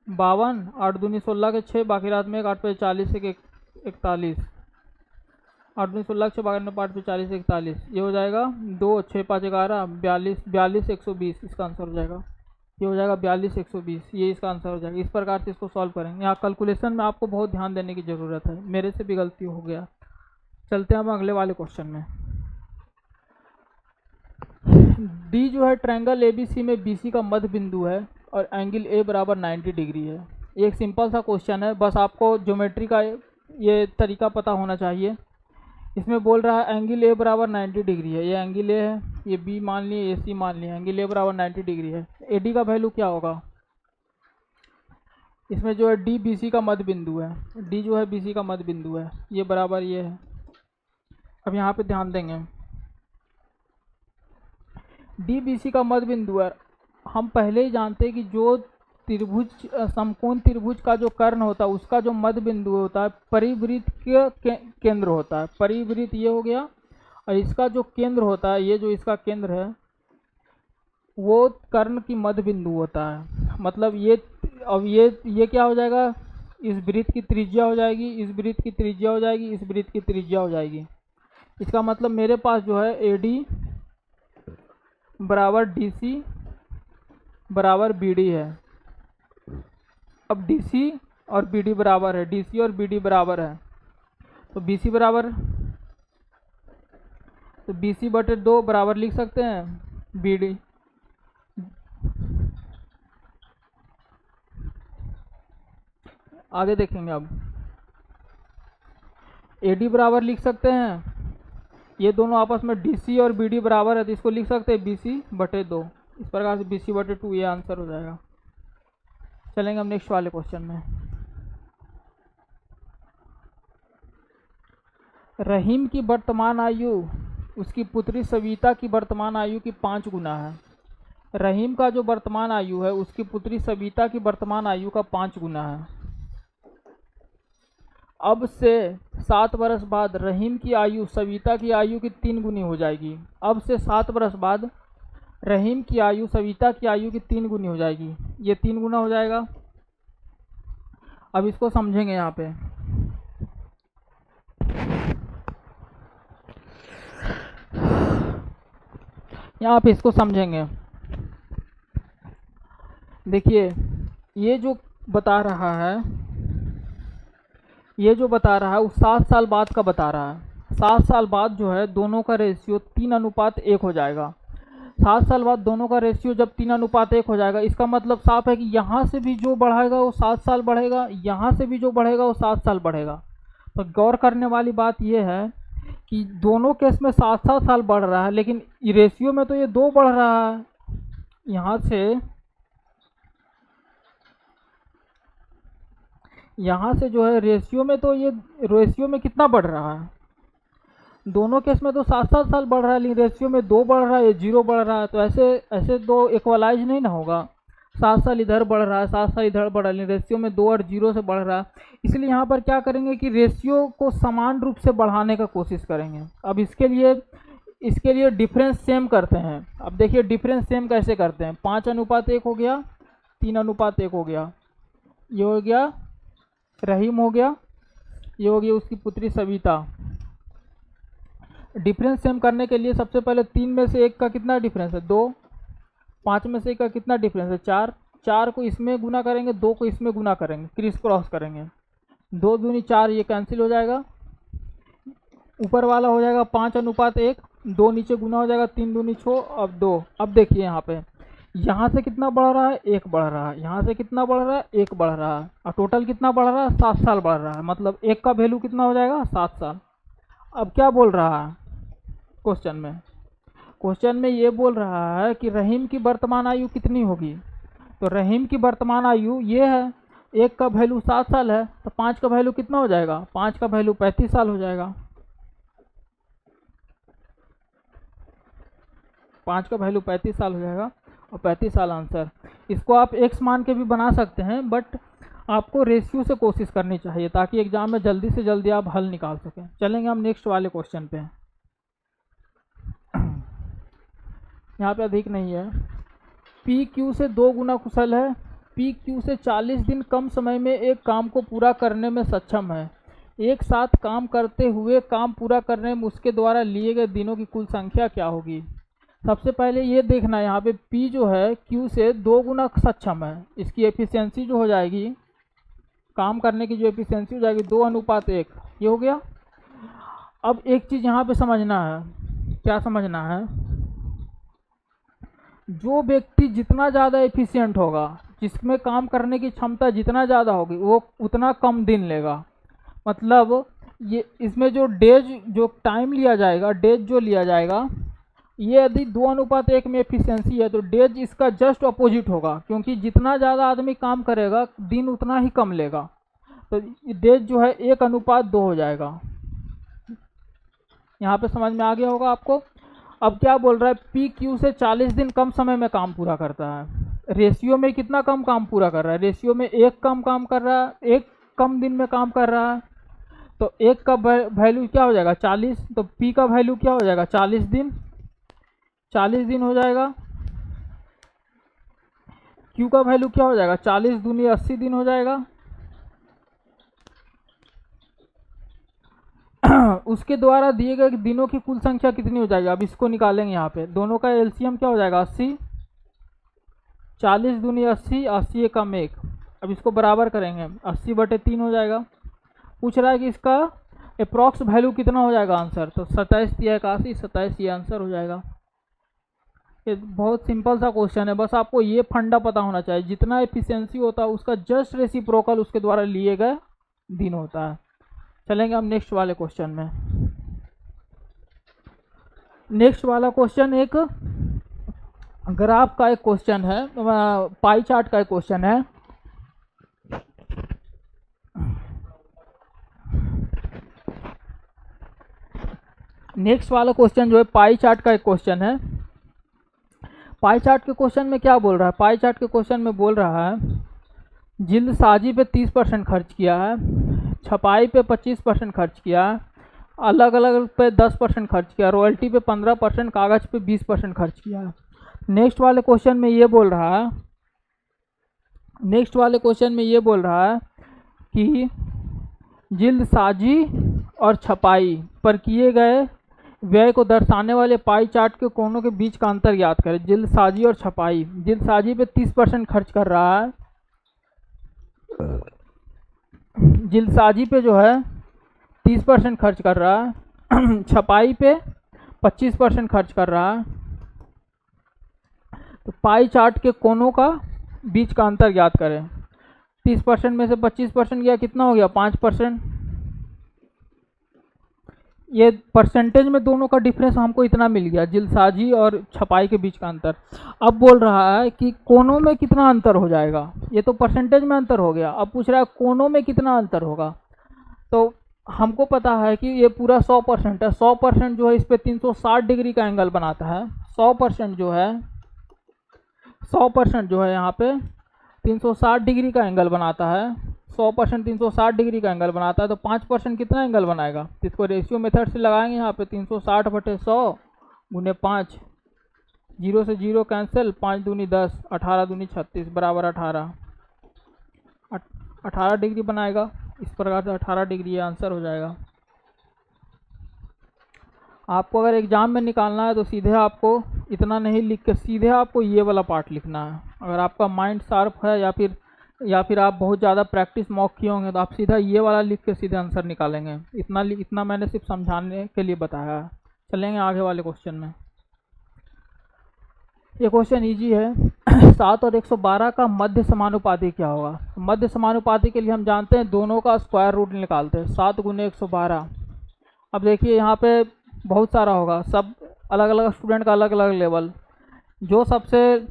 52 8 दूनी 16 के 6 बाकी रात में 8 पे 40 से 41 8 दूनी 16 के 6 बाकी में 8 पे 40 से 41। ये हो जाएगा 2 6 5 11 42 120 इसका आंसर हो जाएगा। ये हो जाएगा 42 120, ये इसका आंसर हो जाएगा। इस प्रकार से इसको सॉल्व करेंगे। यहाँ कैलकुलेशन में आपको बहुत ध्यान देने की ज़रूरत है, मेरे से भी गलती हो गया। चलते हैं हम अगले वाले क्वेश्चन में। डी जो है ट्रायंगल एबीसी में बीसी का मध्य बिंदु है और एंगल ए बराबर 90 डिग्री है। एक सिंपल सा क्वेश्चन है, बस आपको ज्योमेट्री का ये तरीका पता होना चाहिए। इसमें बोल रहा है एंगल ए बराबर 90 डिग्री है, ये एंगल ए है, ये बी मान लिए, ये सी मान लिए, एंगल ए बराबर 90 डिग्री है। ए डी का वैल्यू क्या होगा? इसमें जो है डी बी सी का मध्य बिंदु है, डी जो है बी सी का मध्य बिंदु है, ये बराबर ये है। अब यहाँ पे ध्यान देंगे, डी बी सी का मध्य बिंदु है। हम पहले ही जानते हैं कि जो त्रिभुज समकोण त्रिभुज का जो कर्ण होता है उसका जो मध्य बिंदु होता है परिवृत्त के केंद्र होता है। परिवृत्त ये हो गया और इसका जो केंद्र होता है, ये जो इसका केंद्र है वो कर्ण की मध्य बिंदु होता है। मतलब ये अब ये क्या हो जाएगा, इस वृत्त की त्रिज्या हो जाएगी, इस वृत्त की त्रिज्या हो जाएगी, इस वृत्त की त्रिज्या हो जाएगी। इसका मतलब मेरे पास जो है ए डी बराबर डी सी बराबर बी डी है। अब DC और BD बराबर है, DC और BD बराबर है तो BC बराबर, तो BC बटे 2 बराबर लिख सकते हैं BD। आगे देखेंगे, अब AD बराबर लिख सकते हैं, ये दोनों आपस में DC और BD बराबर है तो इसको लिख सकते हैं BC बटे 2। इस प्रकार से BC बटे 2 ये आंसर हो जाएगा। चलेंगे हम नेक्स्ट वाले क्वेश्चन में। रहीम की वर्तमान आयु उसकी पुत्री सविता की वर्तमान आयु की 5 गुना है। रहीम का जो वर्तमान आयु है उसकी पुत्री सविता की वर्तमान आयु का 5 गुना है। अब से 7 वर्ष बाद रहीम की आयु सविता की आयु की 3 गुनी हो जाएगी। अब से 7 वर्ष बाद रहीम की आयु सविता की आयु की 3 गुनी हो जाएगी, ये 3 गुना हो जाएगा। अब इसको समझेंगे, यहाँ पे इसको समझेंगे। देखिए ये जो बता रहा है वो 7 साल बाद का बता रहा है। 7 साल बाद जो है दोनों का रेशियो 3:1 हो जाएगा। 7 साल बाद दोनों का रेशियो जब 3:1 हो जाएगा, इसका मतलब साफ है कि यहाँ से भी जो बढ़ेगा वो 7 साल बढ़ेगा, यहाँ से भी जो बढ़ेगा वो 7 साल बढ़ेगा। तो गौर करने वाली बात यह है कि दोनों केस में 7-7 साल बढ़ रहा है, लेकिन रेशियो में तो ये 2 बढ़ रहा है। यहाँ से जो है रेशियो में, तो ये रेशियो में कितना बढ़ रहा है, दोनों केस में तो 7-7 साल बढ़ रहा है, लेकिन रेशियो में 2 बढ़ रहा है, ये 0 बढ़ रहा है। तो ऐसे तो इक्वलाइज नहीं ना होगा। 7 साल इधर बढ़ रहा है, 7 साल इधर बढ़ रहा है, लेकिन रेशियो में 2 और 0 से बढ़ रहा है। इसलिए यहाँ पर क्या करेंगे कि रेशियो को समान रूप से बढ़ाने का कोशिश करेंगे। अब इसके लिए डिफरेंस सेम करते हैं। अब देखिए डिफरेंस सेम कैसे करते हैं। 5:1 हो गया, 3:1 हो गया, ये हो गया रहीम हो गया, ये हो गया उसकी पुत्री सविता। डिफरेंस सेम करने के लिए सबसे पहले 3 में से 1 का कितना डिफरेंस है, 2। 5 में से 1 का कितना डिफरेंस है, 4। 4 को इसमें गुना करेंगे, 2 को इसमें गुना करेंगे, क्रिस क्रॉस करेंगे, 2 दूनी 4, ये कैंसिल हो जाएगा। ऊपर वाला हो जाएगा 5:1, 2 नीचे गुना हो जाएगा, 3 दूनी 6, अब 2। अब देखिए यहाँ पे, यहाँ से कितना बढ़ रहा है, 1 बढ़ रहा है, यहाँ से कितना बढ़ रहा है, 1 बढ़ रहा है, और टोटल कितना बढ़ रहा है, 7 साल बढ़ रहा है। मतलब 1 का वैल्यू कितना हो जाएगा, 7 साल। अब क्या बोल रहा है क्वेश्चन में ये बोल रहा है कि रहीम की वर्तमान आयु कितनी होगी। तो रहीम की वर्तमान आयु ये है, 1 का वैल्यू 7 साल है, तो 5 का वैल्यू कितना हो जाएगा, 5 का वैल्यू 35 साल हो जाएगा। 5 का वैल्यू 35 साल हो जाएगा, और 35 साल आंसर। इसको आप x मान के भी बना सकते हैं, बट आपको रेशियो से कोशिश करनी चाहिए ताकि एग्जाम में जल्दी से जल्दी आप हल निकाल सकें। चलेंगे हम नेक्स्ट वाले क्वेश्चन पे। यहाँ पे अधिक नहीं है। पी क्यू से 2 गुना कुशल है। पी क्यू से 40 दिन कम समय में एक काम को पूरा करने में सक्षम है। एक साथ काम करते हुए काम पूरा करने में उसके द्वारा लिए गए दिनों की कुल संख्या क्या होगी। सबसे पहले ये देखना है यहाँ पे P जो है Q से 2 गुना सक्षम है। इसकी एफिशिएंसी जो हो जाएगी, काम करने की जो एफिशिएंसी हो जाएगी 2:1, ये हो गया। अब एक चीज़ यहाँ पे समझना है, क्या समझना है, जो व्यक्ति जितना ज़्यादा एफिशिएंट होगा, जिसमें काम करने की क्षमता जितना ज़्यादा होगी, वो उतना कम दिन लेगा। मतलब ये इसमें जो डेज जो टाइम लिया जाएगा, डेज जो लिया जाएगा, ये यदि 2:1 में एफिशिएंसी है तो डेज इसका जस्ट अपोजिट होगा, क्योंकि जितना ज़्यादा आदमी काम करेगा दिन उतना ही कम लेगा। तो डेज जो है 1:2 हो जाएगा। यहाँ पे समझ में आ गया होगा आपको। अब क्या बोल रहा है, पी क्यू से 40 दिन कम समय में काम पूरा करता है। रेशियो में कितना कम काम पूरा कर रहा है, रेशियो में 1 कम काम कर रहा है, 1 कम दिन में काम कर रहा है। तो 1 का वैल्यू क्या हो जाएगा, 40। तो पी का वैल्यू क्या हो जाएगा, 40 दिन, 40 दिन हो जाएगा। क्यू का वैल्यू क्या हो जाएगा, 40 दूनी 80 दिन हो जाएगा। उसके द्वारा दिए गए दिनों की कुल संख्या कितनी हो जाएगी। अब इसको निकालेंगे, यहाँ पे दोनों का एलसीएम क्या हो जाएगा, 80। 40 दूनी 80, 80 कम 1। अब इसको बराबर करेंगे, 80/3 हो जाएगा। पूछ रहा है कि इसका अप्रॉक्स वैल्यू कितना हो जाएगा आंसर। तो 27/81, 27 ये आंसर हो जाएगा। ये बहुत सिंपल सा क्वेश्चन है, बस आपको ये फंडा पता होना चाहिए, जितना एफिशिएंसी होता है उसका जस्ट रेसिप्रोकल उसके द्वारा लिए गए दिन होता है। चलेंगे हम नेक्स्ट वाले क्वेश्चन में। नेक्स्ट वाला क्वेश्चन एक ग्राफ का एक क्वेश्चन है, पाई चार्ट का एक क्वेश्चन है। नेक्स्ट वाला क्वेश्चन जो है पाई चार्ट का एक क्वेश्चन है। पाई चार्ट के क्वेश्चन में क्या बोल रहा है, पाई चार्ट के क्वेश्चन में बोल रहा है जिल्दसाजी पे 30% खर्च किया है, छपाई पे 25% खर्च किया है, अलग अलग पे 10% खर्च किया, रॉयल्टी पे 15%, कागज पे 20% खर्च किया है। नेक्स्ट वाले क्वेश्चन में ये बोल रहा है, नेक्स्ट वाले क्वेश्चन में ये बोल रहा है कि जिल्दसाजी और छपाई पर किए गए व्यय को दर्शाने वाले पाई चार्ट के कोणों के बीच का अंतर याद करें। जिल्दसाजी और छपाई, जिल्दसाजी पे 30% खर्च कर रहा है, जिल्दसाजी पे जो है 30% खर्च कर रहा है, छपाई पे 25% खर्च कर रहा है। तो पाई चार्ट के कोनों का बीच का अंतर ज्ञात करें। 30% में से 25% गया, कितना हो गया, 5%। ये परसेंटेज में दोनों का डिफरेंस हमको इतना मिल गया, जिलसाजी और छपाई के बीच का अंतर। अब बोल रहा है कि कोनों में कितना अंतर हो जाएगा। ये तो परसेंटेज में अंतर हो गया, अब पूछ रहा है कोनों में कितना अंतर होगा। तो हमको पता है कि ये पूरा 100% है। 100% जो है इस पर 360 डिग्री का एंगल बनाता है। 100% जो है 100% जो है यहाँ पे 360 डिग्री का एंगल बनाता है। 100% 360 डिग्री का एंगल बनाता है, तो 5% कितना एंगल बनाएगा। तो इसको रेशियो मेथड से लगाएंगे यहाँ पे 360/100 गुने 5, 0 से 0 कैंसिल, 5 दूनी 10, 18 दूनी 36 बराबर 18 डिग्री बनाएगा। इस प्रकार से 18 डिग्री ये आंसर हो जाएगा। आपको अगर एग्जाम में निकालना है तो सीधे आपको इतना नहीं लिख के सीधे आपको ये वाला पार्ट लिखना है। अगर आपका माइंड शार्प है या फिर आप बहुत ज़्यादा प्रैक्टिस मॉक किए होंगे तो आप सीधा ये वाला लिख के सीधे आंसर निकालेंगे। इतना मैंने सिर्फ समझाने के लिए बताया है। चलेंगे आगे वाले क्वेश्चन में। ये क्वेश्चन इजी है। 7 और 112 का मध्य समानुपाती क्या होगा। मध्य समानुपाती के लिए हम जानते हैं दोनों का स्क्वायर रूट निकालते हैं। 7 गुने 112। अब देखिए यहाँ पे बहुत सारा होगा, सब अलग अलग स्टूडेंट का अलग अलग लेवल। जो सबसे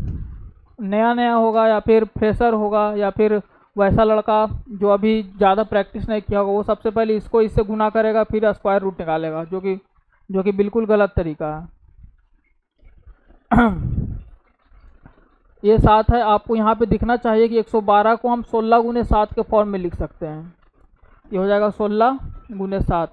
नया होगा या फिर फ्रेशर होगा या फिर वैसा लड़का जो अभी ज़्यादा प्रैक्टिस नहीं किया होगा, वो सबसे पहले इसको इससे गुना करेगा फिर स्क्वायर रूट निकालेगा, जो कि बिल्कुल गलत तरीका है। ये 7 है, आपको यहाँ पे दिखना चाहिए कि 112 को हम 16 गुने 7 के फॉर्म में लिख सकते हैं। ये हो जाएगा 16 गुने 7,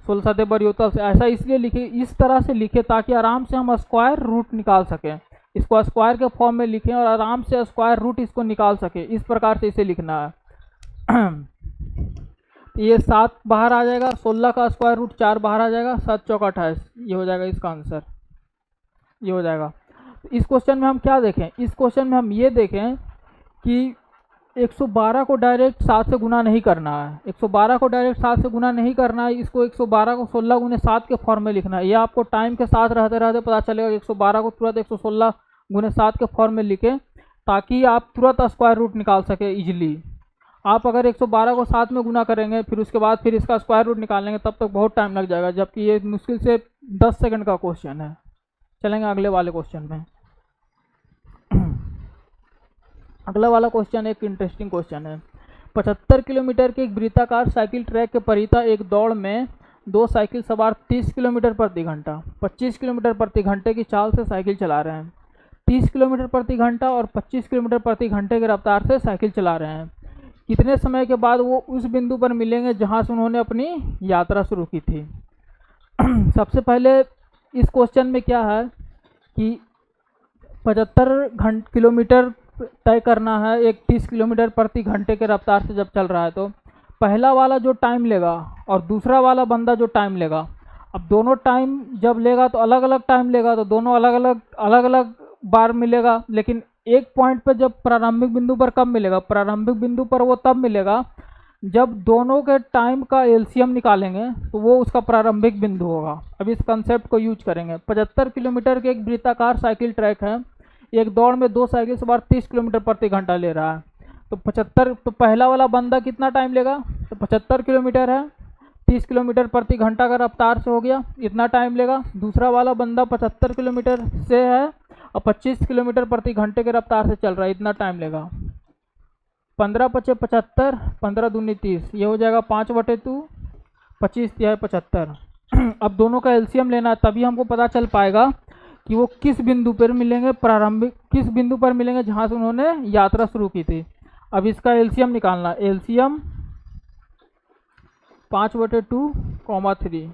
16 7 बरियोता से। ऐसा इसलिए लिखे, इस तरह से लिखे ताकि आराम से हम स्क्वायर रूट निकाल सकें। इसको स्क्वायर के फॉर्म में लिखें और आराम से स्क्वायर रूट इसको निकाल सके। इस प्रकार से इसे लिखना है। ये 7 बाहर आ जाएगा, 16 का स्क्वायर रूट 4 बाहर आ जाएगा, 7 चौका 28। ये हो जाएगा इसका आंसर, ये हो जाएगा। इस क्वेश्चन में हम क्या देखें, इस क्वेश्चन में हम ये देखें कि 112 को डायरेक्ट 7 से गुना नहीं करना है। 112 को डायरेक्ट 7 से गुना नहीं करना है, इसको 112 को 16 गुने 7 के फॉर्म में लिखना है। ये आपको टाइम के साथ रहते रहते पता चलेगा। 112 को तुरंत 116 गुने 7 के फॉर्म में लिखें ताकि आप तुरंत स्क्वायर रूट निकाल सके इजीली। आप अगर 112 को 7 में गुना करेंगे फिर उसके बाद फिर इसका स्क्वायर रूट निकालेंगे तब तक बहुत टाइम लग जाएगा, जबकि ये मुश्किल से 10 सेकंड का क्वेश्चन है। चलेंगे अगले वाले क्वेश्चन में। अगला वाला क्वेश्चन एक इंटरेस्टिंग क्वेश्चन है। 75 किलोमीटर के एक वृत्ताकार साइकिल ट्रैक के परिता एक दौड़ में 2 साइकिल सवार 30 किलोमीटर प्रति घंटा 25 किलोमीटर प्रति घंटे की चाल से साइकिल चला रहे हैं। 30 किलोमीटर प्रति घंटा और 25 किलोमीटर प्रति घंटे की रफ्तार से साइकिल चला रहे हैं। कितने समय के बाद वो उस बिंदु पर मिलेंगे जहां से उन्होंने अपनी यात्रा शुरू की थी। सबसे पहले इस क्वेश्चन में क्या है कि 75 किलोमीटर तय करना है एक 30 किलोमीटर प्रति घंटे के रफ्तार से जब चल रहा है, तो पहला वाला जो टाइम लेगा और दूसरा वाला बंदा जो टाइम लेगा, अब दोनों टाइम जब लेगा तो अलग अलग टाइम लेगा, तो दोनों अलग अलग बार मिलेगा। लेकिन एक पॉइंट पे जब प्रारंभिक बिंदु पर कब मिलेगा, प्रारंभिक बिंदु पर वो तब मिलेगा जब दोनों के टाइम का एलसीएम निकालेंगे तो वो उसका प्रारंभिक बिंदु होगा। अब इस कंसेप्ट को यूज करेंगे। 75 किलोमीटर के एक वृत्ताकार साइकिल ट्रैक है, एक दौड़ में 2 साइकिल सवार 30 किलोमीटर प्रति घंटा ले रहा है। तो 75 तो पहला वाला बंदा कितना टाइम लेगा, तो 75 किलोमीटर है, 30 किलोमीटर प्रति घंटा का रफ्तार से हो गया, इतना टाइम लेगा। दूसरा वाला बंदा 75 किलोमीटर से है और 25 किलोमीटर प्रति घंटे के रफ्तार से चल रहा है, इतना टाइम लेगा। 15 × 5 = 75, 15 दूनी 30, ये हो जाएगा 5/2, 25 × 75। अब दोनों का एलसीएम लेना है, तभी हमको पता चल पाएगा कि वो किस बिंदु पर मिलेंगे, प्रारंभिक किस बिंदु पर मिलेंगे जहां से उन्होंने यात्रा शुरू की थी। अब इसका एलसीएम निकालना, एलसीएम 5/2, 3,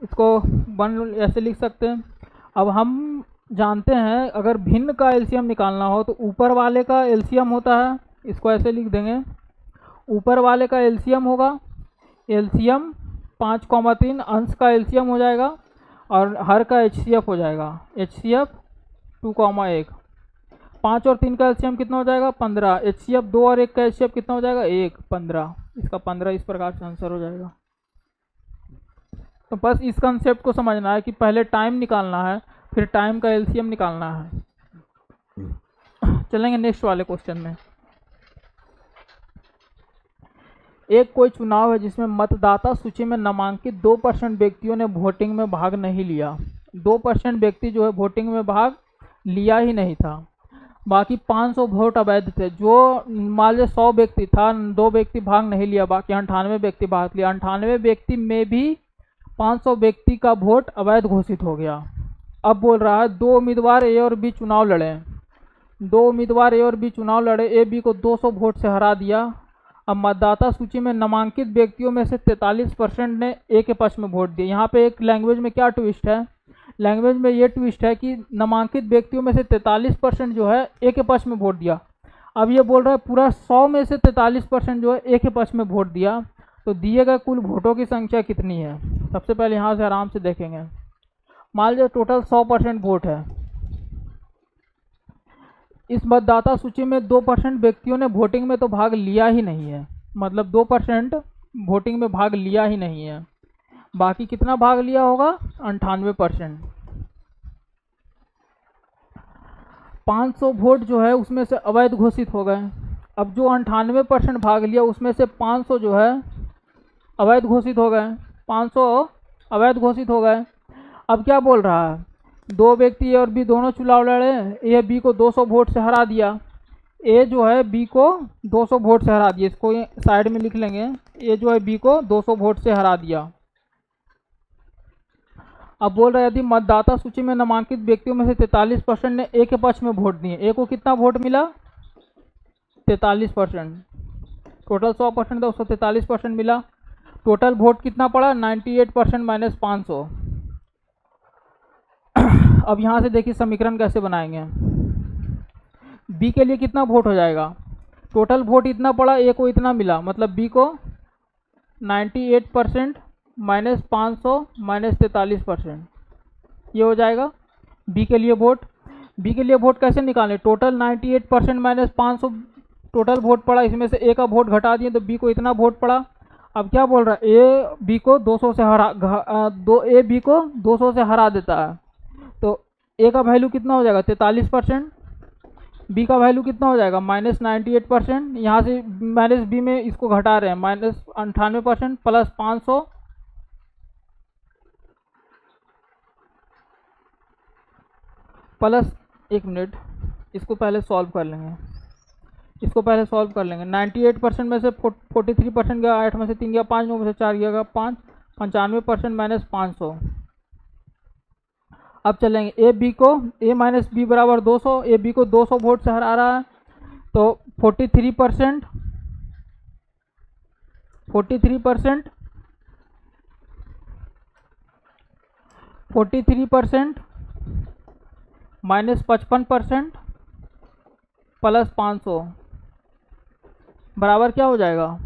इसको 1 ऐसे लिख सकते हैं। अब हम जानते हैं अगर भिन्न का एलसीएम निकालना हो तो ऊपर वाले का एलसीएम होता है, इसको ऐसे लिख देंगे, ऊपर वाले का एलसीएम होगा, एलसीएम 5,3 अंश का एलसीएम हो जाएगा और हर का एचसीएफ हो जाएगा, एचसीएफ 2,1। 5 और 3 का एलसीएम कितना हो जाएगा, 15। एचसीएफ 2 और 1 का एचसीएफ कितना हो जाएगा, 1, 15। इसका 15 इस प्रकार से आंसर हो जाएगा। तो बस इस कंसेप्ट को समझना है कि पहले टाइम निकालना है फिर टाइम का एलसीएम निकालना है। चलेंगे नेक्स्ट वाले क्वेश्चन में। एक कोई चुनाव है जिसमें मतदाता सूची में नामांकित 2% व्यक्तियों ने वोटिंग में भाग नहीं लिया। 2% व्यक्ति जो है वोटिंग में भाग लिया ही नहीं था, बाकी 500 वोट अवैध थे। जो मान लीजिए 100 व्यक्ति था, 2 व्यक्ति भाग नहीं लिया, बाकी 98 व्यक्ति भाग लिया। 98 व्यक्ति में भी 500 व्यक्ति का वोट अवैध घोषित हो गया। अब बोल रहा है 2 उम्मीदवार ए और बी चुनाव लड़े। 2 उम्मीदवार ए और बी चुनाव लड़े, ए बी को 200 वोट से हरा दिया। अब मतदाता सूची में नामांकित व्यक्तियों में से 43% ने ए के पक्ष में वोट दिए। यहाँ पे एक लैंग्वेज में क्या ट्विस्ट है, लैंग्वेज में ये ट्विस्ट है कि नामांकित व्यक्तियों में से 43% जो है ए के पक्ष में वोट दिया। अब ये बोल रहा है पूरा 100 में से 43% जो है ए के पक्ष में वोट दिया। तो दिए गए कुल वोटों की संख्या कितनी है? सबसे पहले यहाँ से आराम से देखेंगे। मान लीजिए टोटल 100% वोट है। इस मतदाता सूची में 2% व्यक्तियों ने वोटिंग में तो भाग लिया ही नहीं है, मतलब 2% वोटिंग में भाग लिया ही नहीं है। बाकी कितना भाग लिया होगा? 98%। 500 वोट जो है उसमें से अवैध घोषित हो गए। अब जो 98% भाग लिया उसमें से 500 जो है अवैध घोषित हो गए। 500 अवैध घोषित हो गए। अब क्या बोल रहा है, 2 व्यक्ति ए और बी दोनों चुनाव लड़े, ए बी को 200 वोट से हरा दिया। ए जो है बी को 200 वोट से हरा दिया, इसको साइड में लिख लेंगे। ए जो है बी को 200 वोट से हरा दिया। अब बोल रहे यदि मतदाता सूची में नामांकित व्यक्तियों में से 43% ने ए के पक्ष में वोट दिए, ए को कितना वोट मिला? 43%। टोटल 100% था, उसको 43% मिला। टोटल वोट कितना पड़ा? 98% माइनस 500। अब यहाँ से देखिए समीकरण कैसे बनाएंगे। बी के लिए कितना वोट हो जाएगा? टोटल वोट इतना पड़ा, ए को इतना मिला, मतलब बी को 98% माइनस 500 माइनस 43%, ये हो जाएगा बी के लिए वोट। बी के लिए वोट कैसे निकालें? टोटल 98% माइनस 500 टोटल वोट पड़ा, इसमें से ए का वोट घटा दिए तो बी को इतना वोट पड़ा। अब क्या बोल रहा है, ए बी को 200 से ए बी को 200 से हरा देता है, तो ए का वैल्यू कितना हो जाएगा? 43%। बी का वैल्यू कितना हो जाएगा? माइनस 98%। यहाँ से माइनस बी में इसको घटा रहे हैं, माइनस 98% प्लस 500 प्लस, एक मिनट, इसको पहले सॉल्व कर लेंगे। 98% में से 43% गया, 8 में से 3 गया 5, 9 में से 4 गया 5, 95% माइनस 500। अब चलेंगे ए बी को, ए माइनस बी बराबर 200, ए बी को 200 वोट से हरा रहा है, तो 43% माइनस 55% प्लस 500 बराबर क्या हो जाएगा?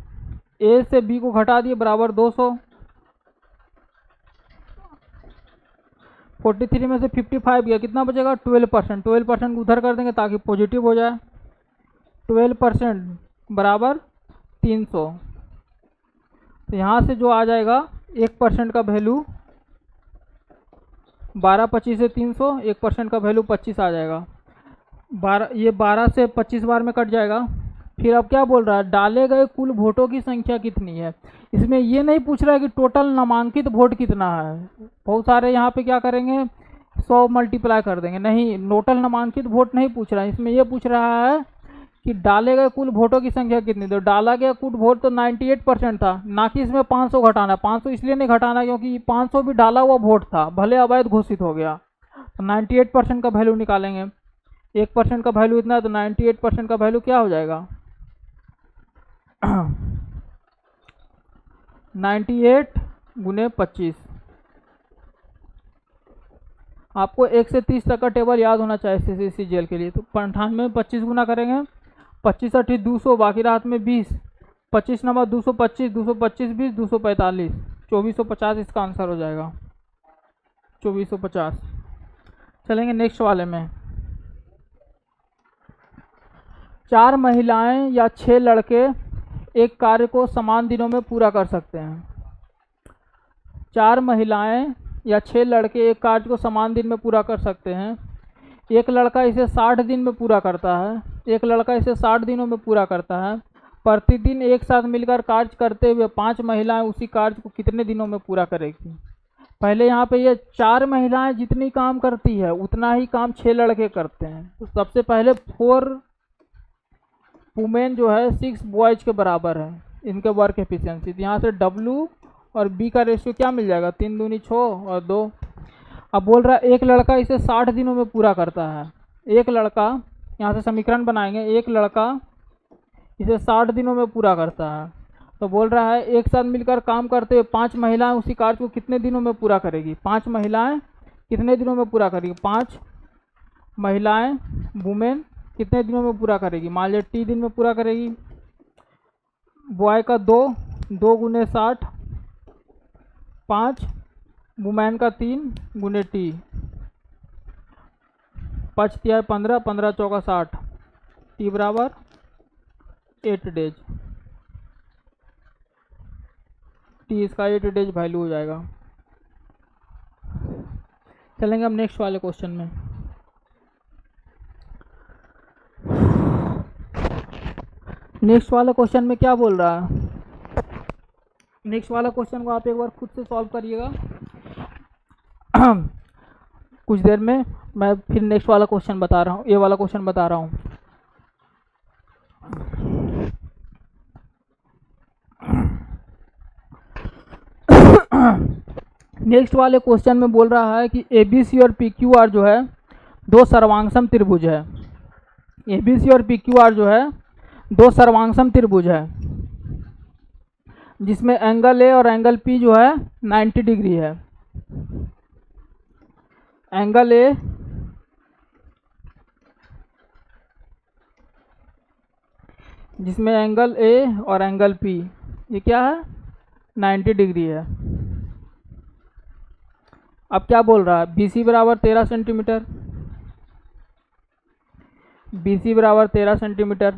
ए से बी को घटा दिए बराबर 200। 43 में से 55 गया, कितना बचेगा? 12%। 12% उधर कर देंगे ताकि पॉजिटिव हो जाए। 12% बराबर 300। तो यहाँ से जो आ जाएगा 1% का वैल्यू 12, 25 से 300, 1% का वैल्यू 25 आ जाएगा। 12 से 25 बार में कट जाएगा। फिर अब क्या बोल रहा है, डाले गए कुल वोटों की संख्या कितनी है। इसमें ये नहीं पूछ रहा है कि टोटल नामांकित वोट कितना है। बहुत सारे यहाँ पे क्या करेंगे, 100 मल्टीप्लाई कर देंगे, नहीं, टोटल नामांकित वोट नहीं पूछ रहा है। इसमें ये पूछ रहा है कि डाले गए कुल वोटों की संख्या कितनी। तो डाला गया कुल वोट तो 98% था, ना कि इसमें 500 घटाना। 500 इसलिए नहीं घटाना क्योंकि 500 भी डाला हुआ वोट था, भले अवैध घोषित हो गया। तो 98% का वैल्यू निकालेंगे। 1% का वैल्यू इतना है, तो 98% का वैल्यू क्या हो जाएगा? 98 गुने 25। आपको 1 से 30 तक का टेबल याद होना चाहिए CGL के लिए। तो 98 में 25 गुना करेंगे, 25 8 200, बाकी रात में 20, 25 नंबर 225, 225 20, 245, 2450 इसका आंसर हो जाएगा, 2450। चलेंगे नेक्स्ट वाले में। 4 महिलाएं या 6 लड़के एक कार्य को समान दिनों में पूरा कर सकते हैं। 4 महिलाएं या 6 लड़के एक कार्य को समान दिन में पूरा कर सकते हैं। एक लड़का इसे 60 दिन में पूरा करता है, एक लड़का इसे 60 दिनों में पूरा करता है। प्रतिदिन एक साथ मिलकर कार्य करते हुए 5 महिलाएं उसी कार्य को कितने दिनों में पूरा करेगी? पहले यहाँ पे ये 4 महिलाएं जितनी काम करती है उतना ही काम 6 लड़के करते हैं। तो सबसे पहले 4 वुमेन जो है 6 बॉयज के बराबर है इनके वर्क एफिशिएंसी। यहाँ से W और B का रेशियो क्या मिल जाएगा? 3 दूनी 6 और 2। अब बोल रहा है एक लड़का इसे 60 दिनों में पूरा करता है। एक लड़का, यहाँ से समीकरण बनाएंगे, एक लड़का इसे 60 दिनों में पूरा करता है। तो बोल रहा है एक साथ मिलकर काम करते हुए 5 महिलाएं उसी कार्य को कितने दिनों में पूरा करेगी? 5 महिलाएं कितने दिनों में पूरा करेगी? 5 महिलाएं वुमेन कितने दिनों में पूरा करेगी? मान लीजिए T दिन में पूरा करेगी। बॉय का 2 गुने 60, 5 वुमेन का 3 गुने T, 5 तिहाई 15, 15 चौका 60, T बराबर 8 डेज। T इसका 8 डेज वैल्यू हो जाएगा। चलेंगे हम नेक्स्ट वाले क्वेश्चन में। नेक्स्ट वाला क्वेश्चन में क्या बोल रहा है? नेक्स्ट वाला क्वेश्चन को आप एक बार खुद से सॉल्व करिएगा। कुछ देर में मैं फिर नेक्स्ट वाला क्वेश्चन बता रहा हूँ, ये वाला क्वेश्चन बता रहा हूँ। नेक्स्ट वाले क्वेश्चन में बोल रहा है कि ABC और PQR जो है 2 सर्वांगसम त्रिभुज है। ABC और PQR जो है 2 सर्वांगसम त्रिभुज है जिसमें एंगल A और एंगल P जो है 90 डिग्री है। एंगल A जिसमें एंगल A और एंगल P ये क्या है? 90 डिग्री है। अब क्या बोल रहा है? BC बराबर 13 सेंटीमीटर, BC बराबर 13 सेंटीमीटर,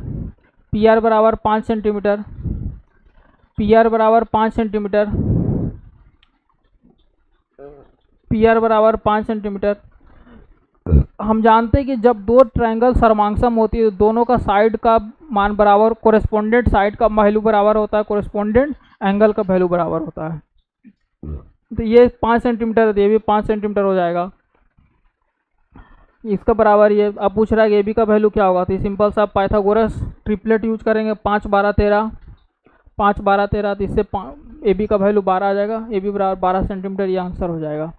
PR बराबर 5 सेंटीमीटर, PR बराबर 5 सेंटीमीटर, PR बराबर 5 सेंटीमीटर। हम जानते हैं कि जब 2 ट्रायंगल सर्वांगसम होती है तो दोनों का साइड का मान बराबर, कोरेस्पोंडेंट साइड का वैल्यू बराबर होता है, कोरेस्पोंडेंट एंगल का वैल्यू बराबर होता है। तो ये 5 सेंटीमीटर है, ये भी 5 सेंटीमीटर हो जाएगा। इसका बराबर ये अब पूछ रहा है कि AB का वैल्यू क्या होगा? तो सिंपल सा पाइथागोरस ट्रिपलेट यूज करेंगे, 5 12 13, 5 12 13, तो इससे AB का वैल्यू 12 आ जाएगा। AB बराबर 12 सेंटीमीटर, ये आंसर हो जाएगा।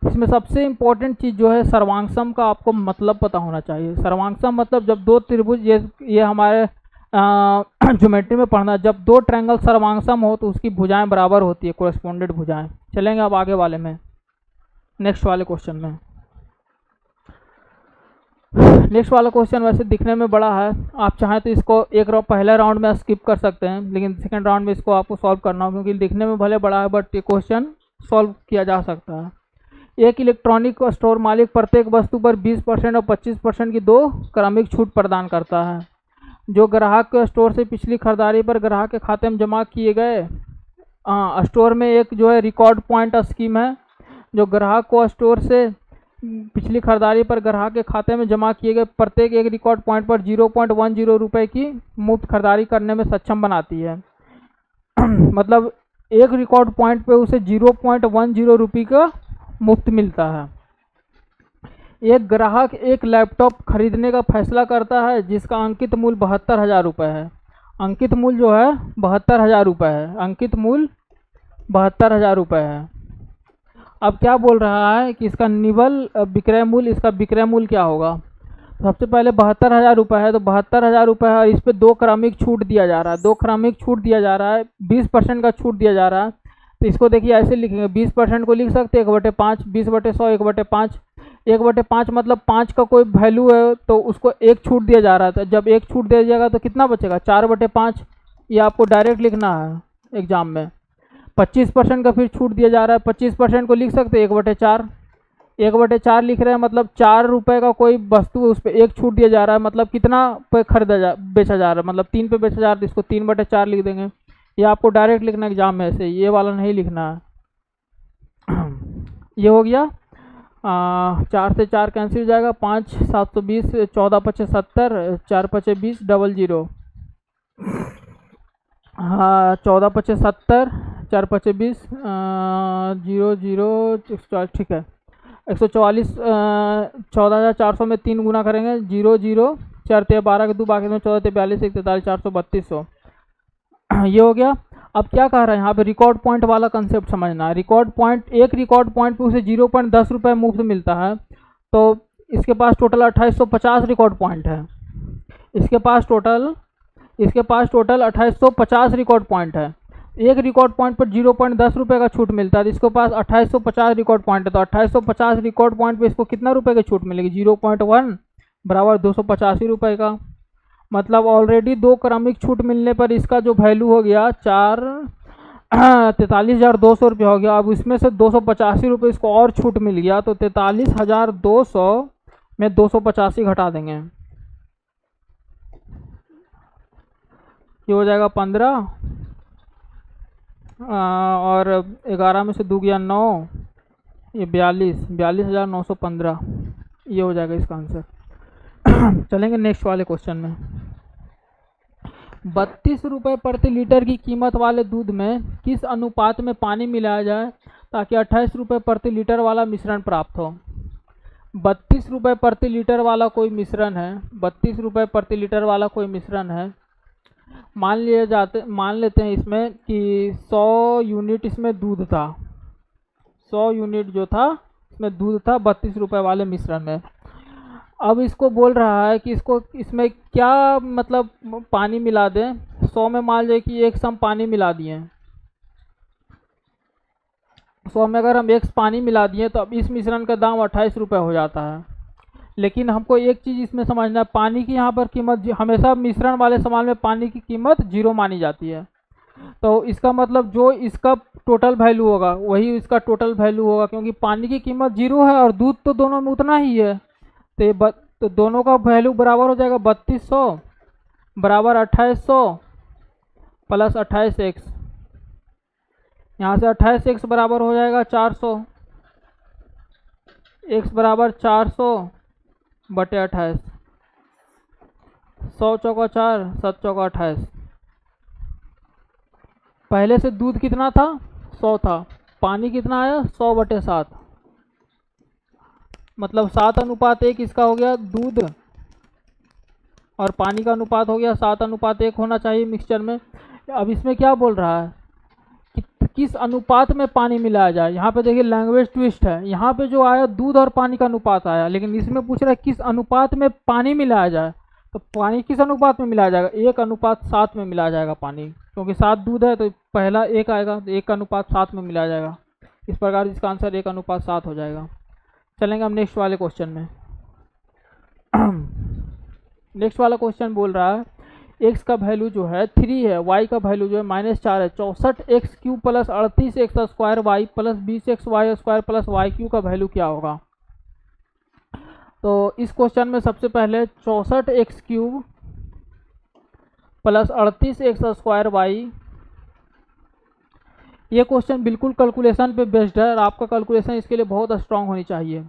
इसमें सबसे इम्पोर्टेंट चीज़ जो है सर्वांगसम का आपको मतलब पता होना चाहिए। सर्वांगसम मतलब जब 2 त्रिभुज, ये हमारे ज्योमेट्री में पढ़ना, जब 2 ट्रायंगल सर्वांगसम हो तो उसकी भुजाएं बराबर होती है, कोरेस्पोंडेंट भुजाएं। चलेंगे अब आगे वाले में, नेक्स्ट वाले क्वेश्चन में। नेक्स्ट वाला क्वेश्चन वैसे दिखने में बड़ा है, आप चाहें तो इसको पहले राउंड में स्किप कर सकते हैं, लेकिन सेकंड राउंड में इसको आपको सॉल्व करना हो, क्योंकि दिखने में भले बड़ा है बट ये क्वेश्चन सॉल्व किया जा सकता है। एक इलेक्ट्रॉनिक स्टोर मालिक प्रत्येक वस्तु पर 20% और 25% की 2 क्रमिक छूट प्रदान करता है। जो ग्राहक के स्टोर से पिछली खरीदारी पर ग्राहक के खाते में जमा किए गए, स्टोर में एक जो है रिकॉर्ड पॉइंट स्कीम है, जो ग्राहक को स्टोर से पिछली खरीदारी पर ग्राहक के खाते में जमा किए गए प्रत्येक एक रिकॉर्ड पॉइंट पर 0.10 रुपये की मुफ्त खरीदारी करने में सक्षम बनाती है। मतलब एक रिकॉर्ड पॉइंट पे उसे 0.10 रुपये का मुफ्त मिलता है। एक ग्राहक एक लैपटॉप खरीदने का फैसला करता है जिसका अंकित मूल्य 72,000 रुपये है। अंकित मूल्य जो है 72,000 रुपये है, अंकित मूल्य 72,000 रुपये है। अब क्या बोल रहा है कि इसका निवल विक्रय मूल्य, इसका विक्रय मूल्य क्या होगा? सबसे पहले 72,000 रुपये है, तो 72,000 रुपये है और इस पर 2 क्रमिक छूट दिया जा रहा है, 2 क्रमिक छूट दिया जा रहा है, 20% का छूट दिया जा रहा है। तो इसको देखिए ऐसे लिखेंगे, 20% को लिख सकते हैं 1/5, 20/100 1/5। 1/5 मतलब 5 का कोई वैल्यू है तो उसको 1 छूट दिया जा रहा था, जब 1 छूट दिया जाएगा तो कितना बचेगा? 4/5। ये आपको डायरेक्ट लिखना है एग्जाम में। 25% का फिर छूट दिया जा रहा है, 25% को लिख सकते हैं 1/4। 1/4 लिख रहे हैं मतलब 4 रुपये का कोई वस्तु है उस पर 1 छूट दिया जा रहा है, मतलब कितना पे बेचा जा रहा है? मतलब 3 पे बेचा जा रहा है, तो इसको 3/4 लिख देंगे। ये आपको डायरेक्ट लिखना एग्जाम में, ऐसे ये वाला नहीं लिखना है। ये हो गया। 4 से 4 कैंसिल हो जाएगा, 5 720, 14 5 70, 4 5 20, 00। हाँ, 14×5 = 70, 4×5 = 20, 0 0 ठीक है। 144, 14,400 में 3 गुना करेंगे, 0 0 4 × 12 के 2 बाकी में 14 × 42 1 43 400 3200 ये हो गया। अब क्या कह रहा है यहाँ पे, रिकॉर्ड पॉइंट वाला कंसेप्ट समझना है। रिकॉर्ड पॉइंट, एक रिकॉर्ड पॉइंट पे उसे 0.10 रुपये मुफ्त मिलता है, तो इसके पास टोटल 2850 रिकॉर्ड पॉइंट है। इसके पास टोटल 2850 रिकॉर्ड पॉइंट है। एक रिकॉर्ड पॉइंट पर 0.10 रुपये का छूट मिलता है, तो इसके पास 2850 रिकॉर्ड पॉइंट है, तो 2850 रिकॉर्ड पॉइंट पे इसको कितना रुपए की छूट मिलेगी, 0.1 बराबर 285 रुपये का। मतलब ऑलरेडी 2 क्रमिक छूट मिलने पर इसका जो वैल्यू हो गया 43,200 रुपये हो गया। अब इसमें से 285 रुपये इसको और छूट मिल गया, तो 43,200 में 285 घटा देंगे, ये हो जाएगा 15, और 11 में से 2 गया 9, ये 42,915, ये हो जाएगा इसका आंसर। चलेंगे नेक्स्ट वाले क्वेश्चन में। 32 रुपये प्रति लीटर की कीमत वाले दूध में किस अनुपात में पानी मिलाया जाए ताकि 28 रुपये प्रति लीटर वाला मिश्रण प्राप्त हो। 32 रुपये प्रति लीटर वाला कोई मिश्रण है, 32 रुपये प्रति लीटर वाला कोई मिश्रण है। मान लेते हैं इसमें कि 100 यूनिट इसमें दूध था, 100 यूनिट जो था इसमें दूध था 32 रुपये वाले मिश्रण में। अब इसको बोल रहा है कि इसमें क्या मतलब पानी मिला दें। 100 में मान लीजिए कि 1 सम पानी मिला दिए, 100 में अगर हम 1 पानी मिला दिए तो अब इस मिश्रण का दाम 28 रुपये हो जाता है। लेकिन हमको एक चीज़ इसमें समझना है, पानी की यहाँ पर कीमत हमेशा मिश्रण वाले सामान में पानी की कीमत 0 मानी जाती है। तो इसका मतलब जो इसका टोटल वैल्यू होगा वही इसका टोटल वैल्यू होगा, क्योंकि पानी की कीमत 0 है और दूध तो दोनों में उतना ही है। तो दोनों का वैल्यू बराबर हो जाएगा 3200 बराबर 2800 प्लस 28x। यहाँ से 28x बराबर हो जाएगा 400, x बराबर 400 बटे 28, 100 चौका 4 7 चौका 28। पहले से दूध कितना था, 100 था, पानी कितना आया 100 बटे 7, मतलब 7:1 इसका हो गया दूध, और पानी का अनुपात हो गया 7:1 होना चाहिए मिक्सचर में। अब इसमें क्या बोल रहा है कि किस अनुपात में पानी मिलाया जाए। यहाँ पे देखिए लैंग्वेज ट्विस्ट है, यहाँ पे जो आया दूध और पानी का अनुपात आया, लेकिन इसमें पूछ रहा है किस अनुपात में पानी मिलाया जाए। तो पानी किस अनुपात में मिलाया जाएगा, 1:7 में मिलाया जाएगा पानी, क्योंकि 7 दूध है तो पहला 1 आएगा, तो 1:7 में मिलाया जाएगा। इस प्रकार इसका आंसर 1:7 हो जाएगा। चलेंगे हम नेक्स्ट वाले क्वेश्चन में। नेक्स्ट वाला क्वेश्चन बोल रहा है x का वैल्यू जो है 3 है, y का वैल्यू जो है -4 है, 64x³ plus 38x² y plus 20xy² plus y³ का वैल्यू क्या होगा। तो इस क्वेश्चन में सबसे पहले 64x³ प्लस 38x² y, ये क्वेश्चन बिल्कुल कैलकुलेशन पे बेस्ड है और आपका कैलकुलेशन इसके लिए बहुत स्ट्रांग होनी चाहिए।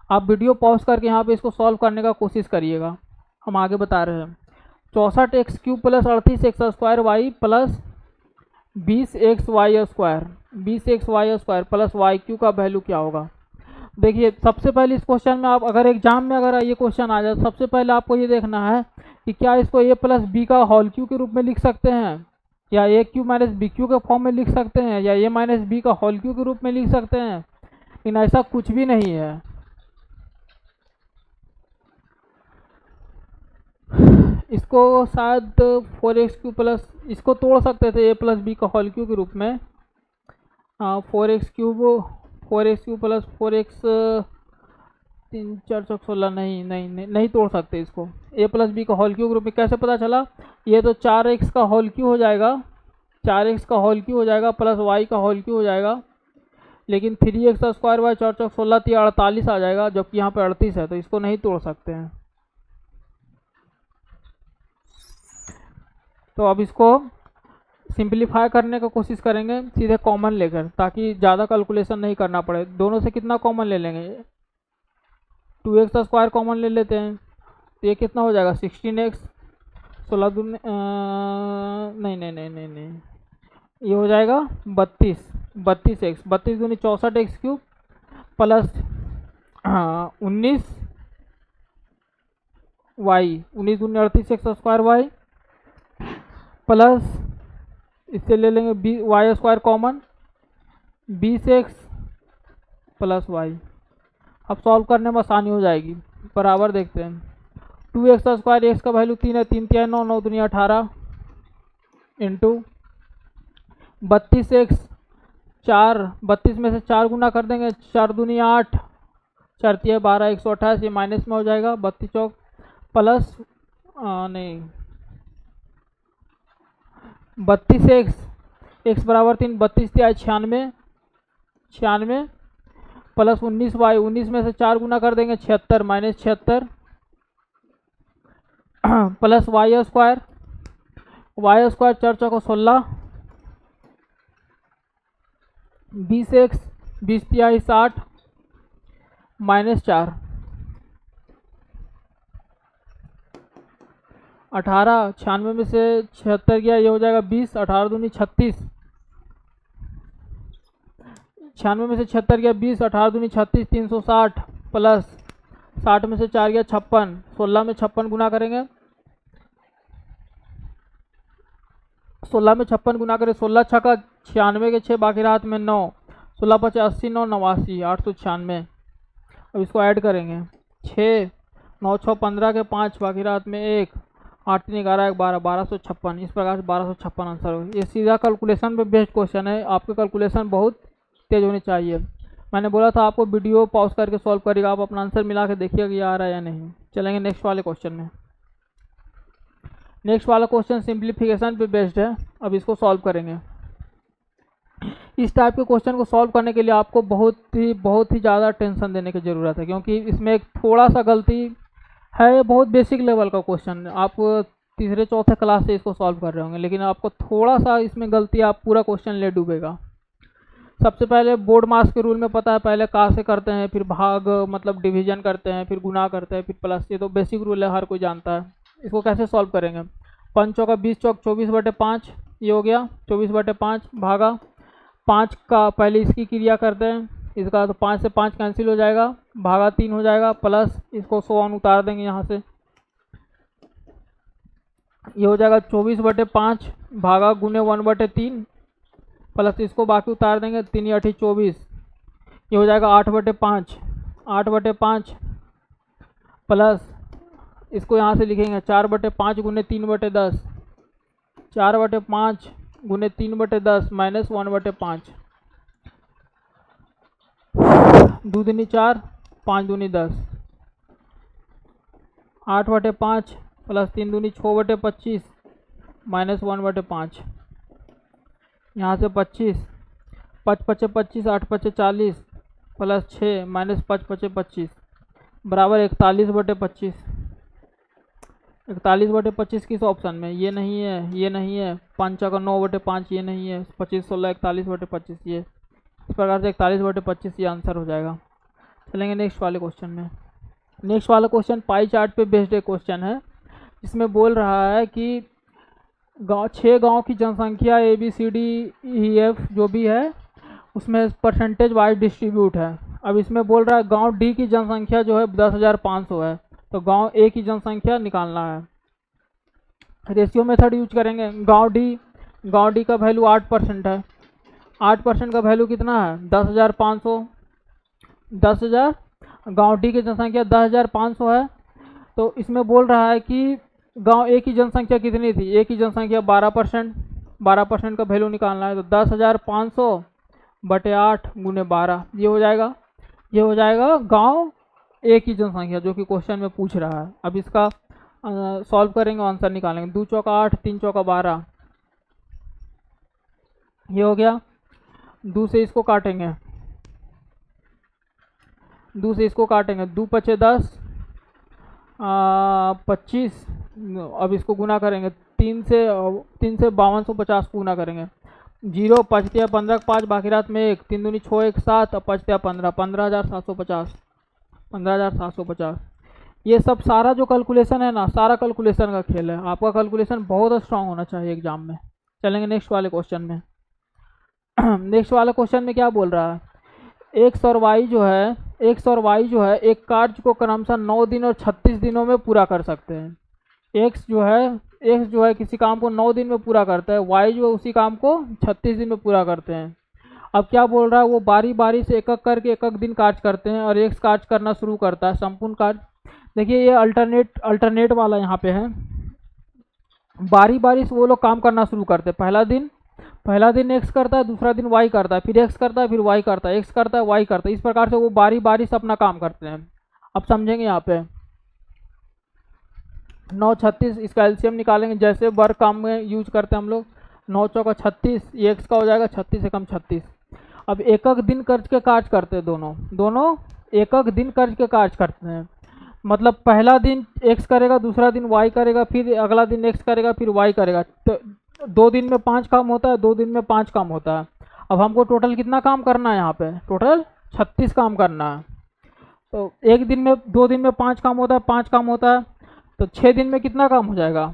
आप वीडियो पॉज करके यहाँ पे इसको सॉल्व करने का कोशिश करिएगा। हम आगे बता रहे हैं 64x³ plus 38x² y plus 20xy² 20xy² plus y³ का वैल्यू क्या होगा। देखिए सबसे पहले इस क्वेश्चन में आप अगर एग्जाम में अगर ये क्वेश्चन आ जाए, सबसे पहले आपको ये देखना है कि क्या इसको a प्लस बी का होल क्यू के रूप में लिख सकते हैं, या a³ माइनस bq के फॉर्म में लिख सकते हैं, या a माइनस बी का होल क्यू के रूप में लिख सकते हैं। लेकिन ऐसा कुछ भी नहीं है। इसको शायद 4x³ प्लस, इसको तोड़ सकते थे a प्लस बी का होल क्यू के रूप में। 4x³ प्लस 4x 3 4 चौक 16, नहीं तोड़ सकते इसको। a प्लस बी का होल क्यू के रूप में कैसे पता चला, ये तो 4x का होल क्यू हो जाएगा, 4x का होल क्यू हो जाएगा प्लस y का होल क्यू हो जाएगा, लेकिन 3x² बाय 4 चौक 16 तो 48 आ जाएगा, जबकि यहाँ पे 38 है, तो इसको नहीं तोड़ सकते हैं। तो अब इसको सिंपलीफाई करने का कोशिश करेंगे सीधे कॉमन लेकर, ताकि ज़्यादा कैलकुलेशन नहीं करना पड़े। दोनों से कितना कॉमन ले लेंगे, 2x² कॉमन ले लेते हैं, तो ये कितना हो जाएगा 16x, 16 दूनी नहीं नहीं नहीं नहीं नहीं, ये हो जाएगा 32x, 32 दूनी 64x³ प्लस 19y, 19 दूनी 38x² y प्लस इससे ले लेंगे y² common 20x plus y। अब सॉल्व करने में आसानी हो जाएगी। बराबर देखते हैं 2x², x का वैल्यू 3 है, 3 3 9, 9 दूनी 18 इंटू 32x 4, 32 में से 4 गुना कर देंगे, 4 दूनी 8, 4 3 12, 128, ये माइनस में हो जाएगा 32 चौक प्लस नहीं 32x, x बराबर 3, 32 3 96, 96 प्लस 19y, 19 में से 4 गुना कर देंगे 76 माइनस 76 प्लस y² 4 चौको 16, 20x 20 3 60 माइनस 4 18, 96 में से 76 गया, ये हो जाएगा 20, 18 दूनी 36, 96 में से 76 गया 20, 18 दूनी 36, 360 प्लस 60 में से 4 गया 56, 16 में 56 गुना करेंगे, 16 में 56 गुना करें, 16 छक्का 96 के 6 बाकी रात में 9, 16 5 80 9 89 896। अब इसको ऐड करेंगे 6 9 6 15 के 5 बाकी रात में 1 8 3 11 1 12 1256। इस प्रकार से 1256 आंसर हो। ये सीधा कैलकुलेशन पे बेस्ड क्वेश्चन है, आपके कैलकुलेशन बहुत तेज होनी चाहिए। मैंने बोला था आपको वीडियो पॉज करके सॉल्व करेगा, आप अपना आंसर मिला के देखिएगा कि आ रहा है या नहीं। चलेंगे नेक्स्ट वाले क्वेश्चन में। नेक्स्ट वाला क्वेश्चन सिंप्लीफिकेशन पे बेस्ड है। अब इसको सॉल्व करेंगे। इस टाइप के क्वेश्चन को सॉल्व करने के लिए आपको बहुत ही ज़्यादा टेंशन देने की ज़रूरत है, क्योंकि इसमें एक थोड़ा सा गलती है। बहुत बेसिक लेवल का क्वेश्चन, आप तीसरे चौथे क्लास से इसको सॉल्व कर रहे होंगे, लेकिन आपको थोड़ा सा इसमें गलती, आप पूरा क्वेश्चन ले डूबेगा। सबसे पहले बोर्ड मास के रूल में पता है, पहले का से करते हैं, फिर भाग मतलब डिवीजन करते हैं, फिर गुना करते हैं, फिर प्लस। ये तो बेसिक रूल है, हर कोई जानता है। इसको कैसे सॉल्व करेंगे? 5 चौका 20 चौक 24/5, ये हो गया 24/5 भागा 5 का पहले इसकी क्रिया करते हैं, इसका तो 5 से 5 कैंसिल हो जाएगा, भागा 3 हो जाएगा, प्लस इसको 100 उतार देंगे यहाँ से, ये हो जाएगा 24/5 भागा गुने 1/3 प्लस इसको बाकी उतार देंगे, 3 8 24, ये हो जाएगा 8/5 8/5 प्लस इसको यहाँ से लिखेंगे 4/5 गुने 3/10 4/5 गुने 3/10 माइनस 1/5 2 दूनी 4 5 दूनी 10 8/5 प्लस 3 दूनी 6/25 माइनस 1/5, यहाँ से 25 5 5 25 8 5 40 प्लस 6 माइनस 5 5 25 बराबर 41/25। 41/25 किस ऑप्शन में? ये नहीं है, ये नहीं है, 5 का 9/5 ये नहीं है, 25 16 41/25 ये। इस प्रकार से 41/25 ये आंसर हो जाएगा। चलेंगे नेक्स्ट वाले क्वेश्चन में। नेक्स्ट वाला क्वेश्चन पाई चार्ट पे बेस्ड एक क्वेश्चन है। इसमें बोल रहा है कि 6 गाँव की जनसंख्या ABCDEF जो भी है उसमें परसेंटेज वाइज डिस्ट्रीब्यूट है। अब इसमें बोल रहा है गांव डी की जनसंख्या जो है 10,500 है, तो गांव ए की जनसंख्या निकालना है। रेशियो मेथड यूज करेंगे। गांव डी का वैल्यू 8% है। 8% का वैल्यू कितना है? 10,500। 10,000 गांव डी की जनसंख्या 10,500 है, तो इसमें बोल रहा है कि गांव ए की जनसंख्या कितनी थी? ए की जनसंख्या 12%। 12% का वैल्यू निकालना है, तो 10,500 बटे 8 गुने 12 ये हो जाएगा। ये हो जाएगा गांव ए की जनसंख्या जो कि क्वेश्चन में पूछ रहा है। अब इसका सॉल्व करेंगे, आंसर निकालेंगे। 2 चौका 8 3 चौका 12 ये हो गया। 2 से इसको काटेंगे, 2 से इसको काटेंगे, 2 पचे 10 25। अब इसको गुना करेंगे, 3 से 5250 गुना करेंगे। 0 5 15 5 बाकी रात में 1 3 दूनी 6 1 7 और 5 15 15,750 15,750। ये सब सारा जो कैलकुलेशन है ना, सारा कैलकुलेशन का खेल है। आपका कैलकुलेशन बहुत स्ट्रांग होना चाहिए एग्जाम में। चलेंगे नेक्स्ट वाले क्वेश्चन में। नेक्स्ट वाले क्वेश्चन में क्या बोल रहा है, एक्स और वाई जो है एक कार्य को क्रमशः 9 दिन और 36 दिनों में पूरा कर सकते हैं। एक्स जो है किसी काम को 9 दिन में पूरा करता है, वाई जो है उसी काम को 36 दिन में पूरा करते हैं। अब क्या बोल रहा है, वो बारी बारी से एक एक करके एक एक दिन कार्य करते हैं और एक्स कार्य करना शुरू करता है संपूर्ण कार्य। देखिए ये अल्टरनेट वाला यहाँ पे है, बारी बारी से वो लोग काम करना शुरू करते हैं। पहला दिन एक्स करता है, दूसरा दिन वाई करता है, फिर एक्स करता है, फिर वाई करता है, एक्स करता है, वाई करता है। इस प्रकार से वो बारी बारी से अपना काम करते हैं। अब समझेंगे यहाँ पे 9 36 इसका एलसीएम निकालेंगे, जैसे वर्क काम में यूज करते हैं हम लोग। 9 चौका 36, ये एक्स का हो जाएगा 36 एकम 36। अब एक एक दिन कर्ज के कार्य करते हैं, दोनों एक एक दिन कर्ज के कार्य करते हैं। मतलब पहला दिन एक्स करेगा, दूसरा दिन वाई करेगा, फिर अगला दिन एक्स करेगा, फिर वाई करेगा। तो 2 दिन में 5 काम होता है, 2 दिन में 5 काम होता है। अब हमको टोटल कितना काम करना है, यहाँ पे टोटल 36 काम करना है। तो एक दिन में 2 दिन में 5 काम होता है, 5 काम होता है, तो 6 दिन में कितना काम हो जाएगा,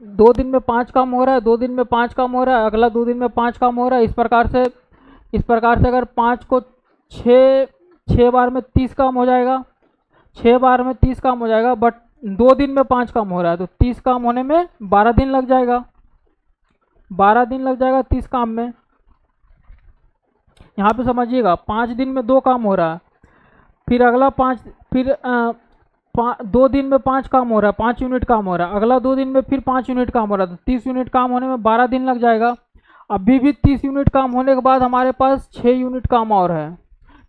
2 दिन में 5 काम हो रहा है, 2 दिन में 5 काम हो रहा है, अगला 2 दिन में 5 काम हो रहा है। इस प्रकार से अगर 5 को 6 बार में 30 काम हो जाएगा, 6 बार में 30 काम हो जाएगा। बट 2 दिन में 5 काम हो रहा है, तो 30 काम होने में 12 दिन लग जाएगा, 12 दिन लग जाएगा 30 काम में। यहाँ पे समझिएगा 5 दिन में 2 काम हो रहा है, फिर अगला 2 दिन में 5 काम हो रहा है, 5 यूनिट काम हो रहा है, अगला 2 दिन में फिर 5 यूनिट काम हो रहा है, तो 30 यूनिट काम होने में 12 दिन लग जाएगा। अभी भी 30 यूनिट काम होने के बाद हमारे पास 6 यूनिट काम और है,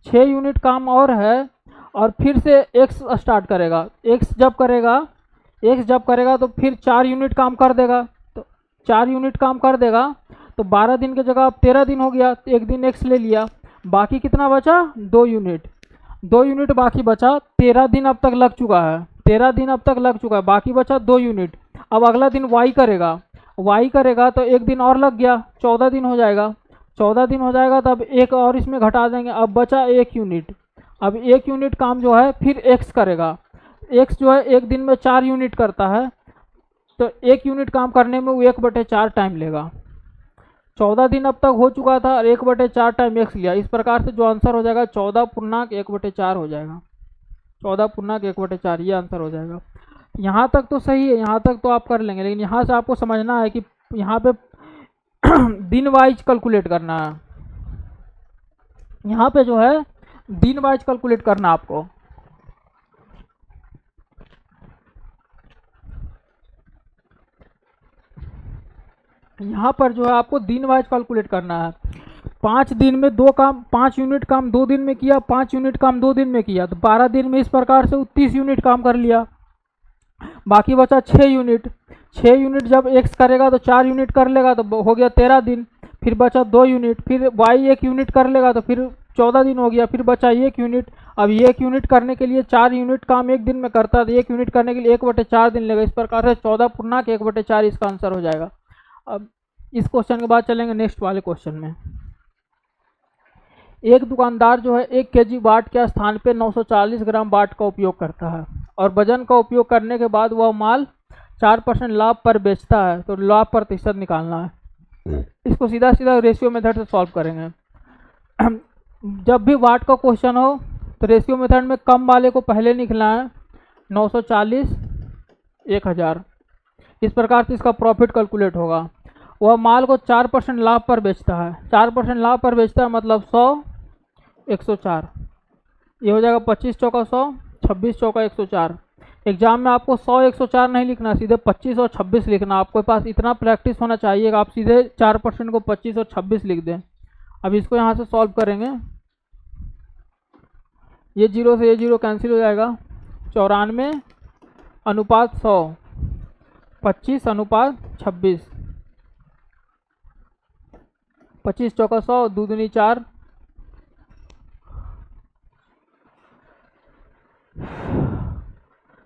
6 यूनिट काम और है। और फिर से एक्स स्टार्ट करेगा, एक्स जब करेगा तो फिर 4 यूनिट काम कर देगा, तो 4 यूनिट काम कर देगा, तो 12 दिन की जगह अब 13 दिन हो गया। तो एक दिन एक्स ले लिया, बाकी कितना बचा, 2 यूनिट बाकी बचा। 13 दिन अब तक लग चुका है, 13 दिन अब तक लग चुका है, बाकी बचा 2 यूनिट। अब अगला दिन वाई करेगा तो एक दिन और लग गया, 14 दिन हो जाएगा। 14 दिन हो जाएगा तो अब एक और इसमें घटा देंगे, अब बचा 1 यूनिट। अब 1 यूनिट काम जो है फिर एक्स करेगा, एक्स जो है एक दिन में 4 यूनिट करता है, तो 1 यूनिट काम करने में वो 1/4 टाइम लेगा। 14 दिन अब तक हो चुका था और 1/4 टाइम एक्स लिया। इस प्रकार से जो आंसर हो जाएगा 14.1/4 हो जाएगा, 14.1/4 ये आंसर हो जाएगा। यहाँ तक तो सही है, यहाँ तक तो आप कर लेंगे, लेकिन यहाँ से आपको समझना है कि यहाँ पे दिन वाइज कैलकुलेट करना है। यहाँ पे जो है दिन वाइज कैलकुलेट करना आपको। यहाँ पर जो है आपको दिन वाइज कैलकुलेट करना है। 5 दिन में 2 काम, 5 यूनिट काम 2 दिन में किया, 5 यूनिट काम 2 दिन में किया, तो 12 दिन में इस प्रकार से 30 यूनिट काम कर लिया। बाकी बचा 6 यूनिट। 6 यूनिट जब एक्स करेगा तो 4 यूनिट कर लेगा, तो हो गया 13 दिन। फिर बचा 2 यूनिट, फिर वाई 1 यूनिट कर लेगा तो फिर 14 दिन हो गया, फिर बचा 1 यूनिट। अब 1 यूनिट करने के लिए 4 यूनिट काम एक दिन में करता है, तो 1 यूनिट करने के लिए 1/4 दिन लेगा। इस प्रकार से 14.1/4 इसका आंसर हो जाएगा। अब इस क्वेश्चन के बाद चलेंगे नेक्स्ट वाले क्वेश्चन में। एक दुकानदार जो है 1 केजी बाट के स्थान पे 940 ग्राम बाट का उपयोग करता है और वजन का उपयोग करने के बाद वह माल 4% लाभ पर बेचता है, तो लाभ प्रतिशत निकालना है। इसको सीधा सीधा रेशियो मेथड से सॉल्व करेंगे। जब भी वाट का क्वेश्चन हो तो रेशियो मेथड में कम वाले को पहले लिखना है, 940 1000। इस प्रकार से इसका प्रॉफिट कैलकुलेट होगा। वह माल को 4% लाभ पर बेचता है, 4% लाभ पर बेचता है मतलब 100 104, ये हो जाएगा 25 चौका 100, 26 चौका 104। एग्जाम में आपको 100 104 नहीं लिखना, सीधे 25 और 26 लिखना। आपके पास इतना प्रैक्टिस होना चाहिए कि आप सीधे 4% को 25 और 26 लिख दें। अब इसको यहाँ से सॉल्व करेंगे, ये 0 से ये 0 कैंसिल हो जाएगा। 94 अनुपात 100, 25 अनुपात 26, 25 चौका 100, 2 दूनी 4,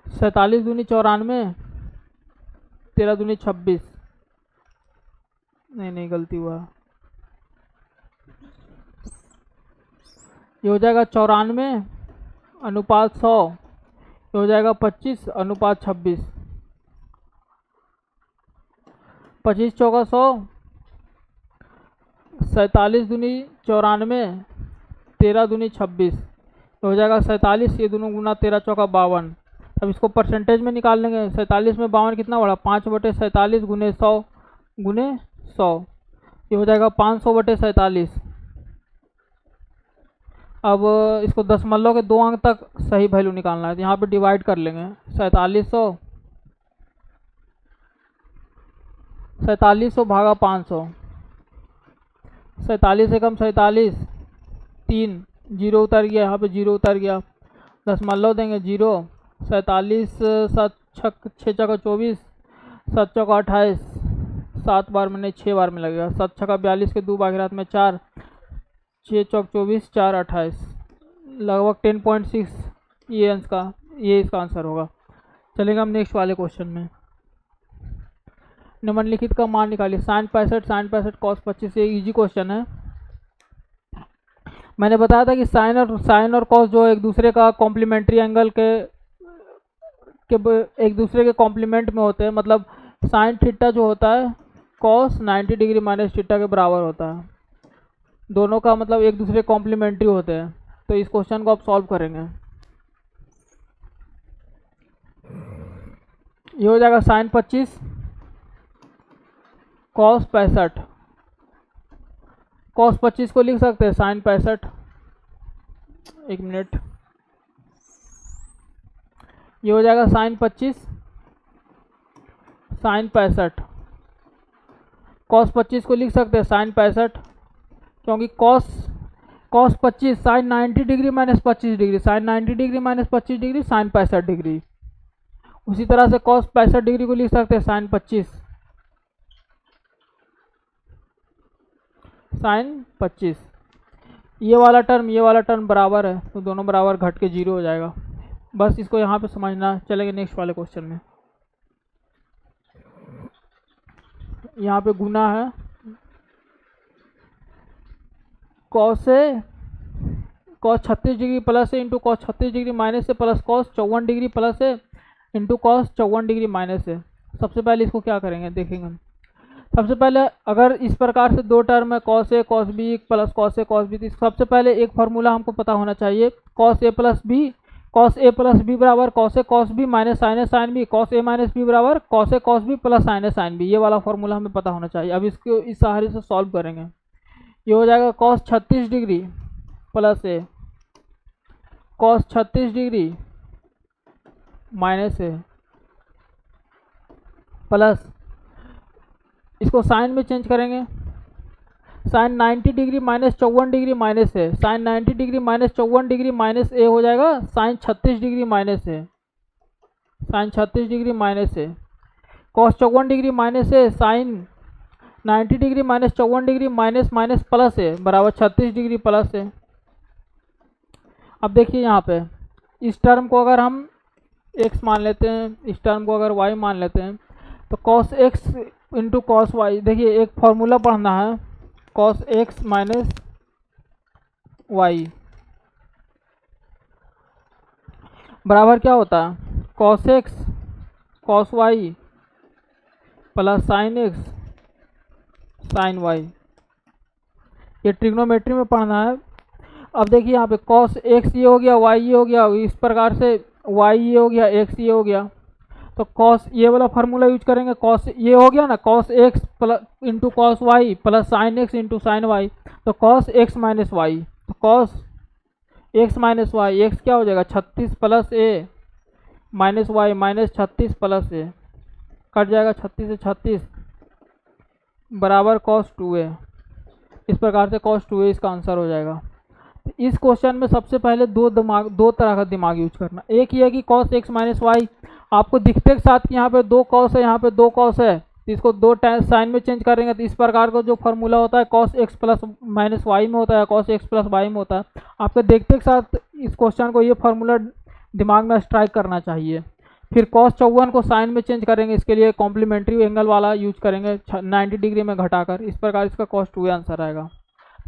47 दूनी 94, 13 दूनी 26, नहीं गलती हुआ, ये हो जाएगा 94/100, ये हो जाएगा 25/26, 25 चौका 100, 47 दूनी 94, 13 दूनी 26, हो जाएगा 47, ये दोनों गुना 13 चौका 52। अब इसको परसेंटेज में निकाल लेंगे। 47 में 52 कितना बढ़ा, 5/47 गुने 100 गुने 100, ये हो जाएगा 500/47। अब इसको दशमलव के 2 अंक तक सही वैल्यू निकालना है, तो यहाँ पे डिवाइड कर लेंगे। 4700 भागा 500, 47 एकम 47, 3 जीरो उतर गया, यहाँ पे जीरो उतर गया, दशमलव देंगे 0, 47 7 6 चौका 24, 7 चौका 28, 7 बार में नहीं 6 बार में लगेगा, 7 छक्का 42 के 2 बागिरात में 4, 6 चौक 24, 4 28, लगभग 10.6 ये इसका आंसर होगा। चलेगा हम नेक्स्ट वाले क्वेश्चन में। निम्नलिखित का मान निकालिए। sin 65 cos 25, ये इजी क्वेश्चन है। मैंने बताया था कि साइन और कॉस जो एक दूसरे का कॉम्प्लीमेंट्री एंगल के एक दूसरे के कॉम्प्लीमेंट में होते हैं, मतलब साइन थीटा जो होता है कॉस 90 डिग्री माइनस थीटा के बराबर होता है। दोनों का मतलब एक दूसरे कॉम्प्लीमेंट्री होते हैं। तो इस क्वेश्चन को आप सॉल्व करेंगे। ये हो जाएगा sin 25 cos 65, cos 25 को लिख सकते हैं sin 65, एक मिनट, ये हो जाएगा sin 25 sin 65, cos 25 को लिख सकते हैं sin 65, क्योंकि cos 25 sin 90 degree minus 25 degree, sin 90 degree minus 25 degree sin 65 degree. उसी तरह से cos 65 डिग्री को लिख सकते हैं sin 25 sin 25। ये वाला टर्म बराबर है, तो दोनों बराबर घट के 0 हो जाएगा। बस इसको यहाँ पे समझना। चलेंगे नेक्स्ट वाले क्वेश्चन में। यहाँ पे गुना है, cos 36 डिग्री प्लस है इंटू cos 36 डिग्री माइनस है प्लस cos 54 डिग्री प्लस है इंटू cos 54 डिग्री माइनस है। सबसे पहले इसको क्या करेंगे देखेंगे हम। सबसे पहले अगर इस प्रकार से दो टर्म है cos a cos b plus cos a cos b, तो सबसे पहले एक फार्मूला हमको पता होना चाहिए, cos a प्लस b बराबर cos a cos b minus sin a sin b, cos a minus b बराबर cos a cos b plus sin a sin b। ये वाला फार्मूला हमें पता होना चाहिए। अब इसको इस सहारे से सॉल्व करेंगे। ये हो जाएगा cos 36 degree plus a cos 36 degree minus a plus, इसको साइन में चेंज करेंगे, sine 90 degree minus 54 degree minus है, sine 90 degree minus 54 degree minus a हो जाएगा साइन 36 डिग्री माइनस है, साइन 36 डिग्री माइनस है, कॉस 54 डिग्री माइनस है, sine 90 degree minus 54 degree minus minus plus है बराबर 36 डिग्री प्लस है। अब देखिए यहाँ पे इस टर्म को अगर हम x मान लेते हैं, इस टर्म को अगर y मान लेते हैं, तो cos x into cos Y, देखिए एक फॉर्मूला पढ़ना है, cos x माइनस वाई बराबर क्या होता है, cos x cos y plus sine x sine y। ये ट्रिग्नोमेट्री में पढ़ना है। अब देखिए यहाँ पे cos x ये हो गया, y ये हो गया, इस प्रकार से y ये हो गया, x ये हो गया, तो cos ये वाला फार्मूला यूज करेंगे, cos ये हो गया ना, cos x plus into cos y plus sine x into sine y, तो cos x माइनस वाई, तो cos x minus y, x क्या हो जाएगा 36 plus a minus y minus 36 plus a, कट जाएगा 36 से 36 बराबर cos 2a। इस प्रकार से cos 2a इसका आंसर हो जाएगा। इस क्वेश्चन में सबसे पहले दो तरह का दिमाग यूज करना। एक ये है कि cos x माइनस वाई आपको दिखते के साथ कि यहाँ पे 2 cos है, यहाँ पे 2 cos है, तो इसको 2 साइन में चेंज करेंगे, तो इस प्रकार का जो फार्मूला होता है cos x plus minus y में होता है, cos x प्लस वाई में होता है। आपको देखते के साथ इस क्वेश्चन को ये फार्मूला दिमाग में स्ट्राइक करना चाहिए। फिर cos 54 को साइन में चेंज करेंगे, इसके लिए कॉम्प्लीमेंट्री एंगल वाला यूज करेंगे 90 डिग्री में घटाकर, इस प्रकार इसका cos 2a आंसर आएगा।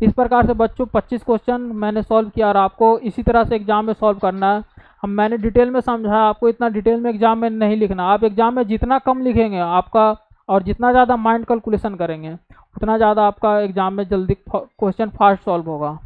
इस प्रकार से बच्चों 25 क्वेश्चन मैंने सॉल्व किया और आपको इसी तरह से एग्जाम में सॉल्व करना है। मैंने डिटेल में समझाया, आपको इतना डिटेल में एग्जाम में नहीं लिखना। आप एग्जाम में जितना कम लिखेंगे आपका, और जितना ज़्यादा माइंड कैलकुलेशन करेंगे, उतना ज़्यादा आपका एग्जाम में जल्दी क्वेश्चन फास्ट सॉल्व होगा।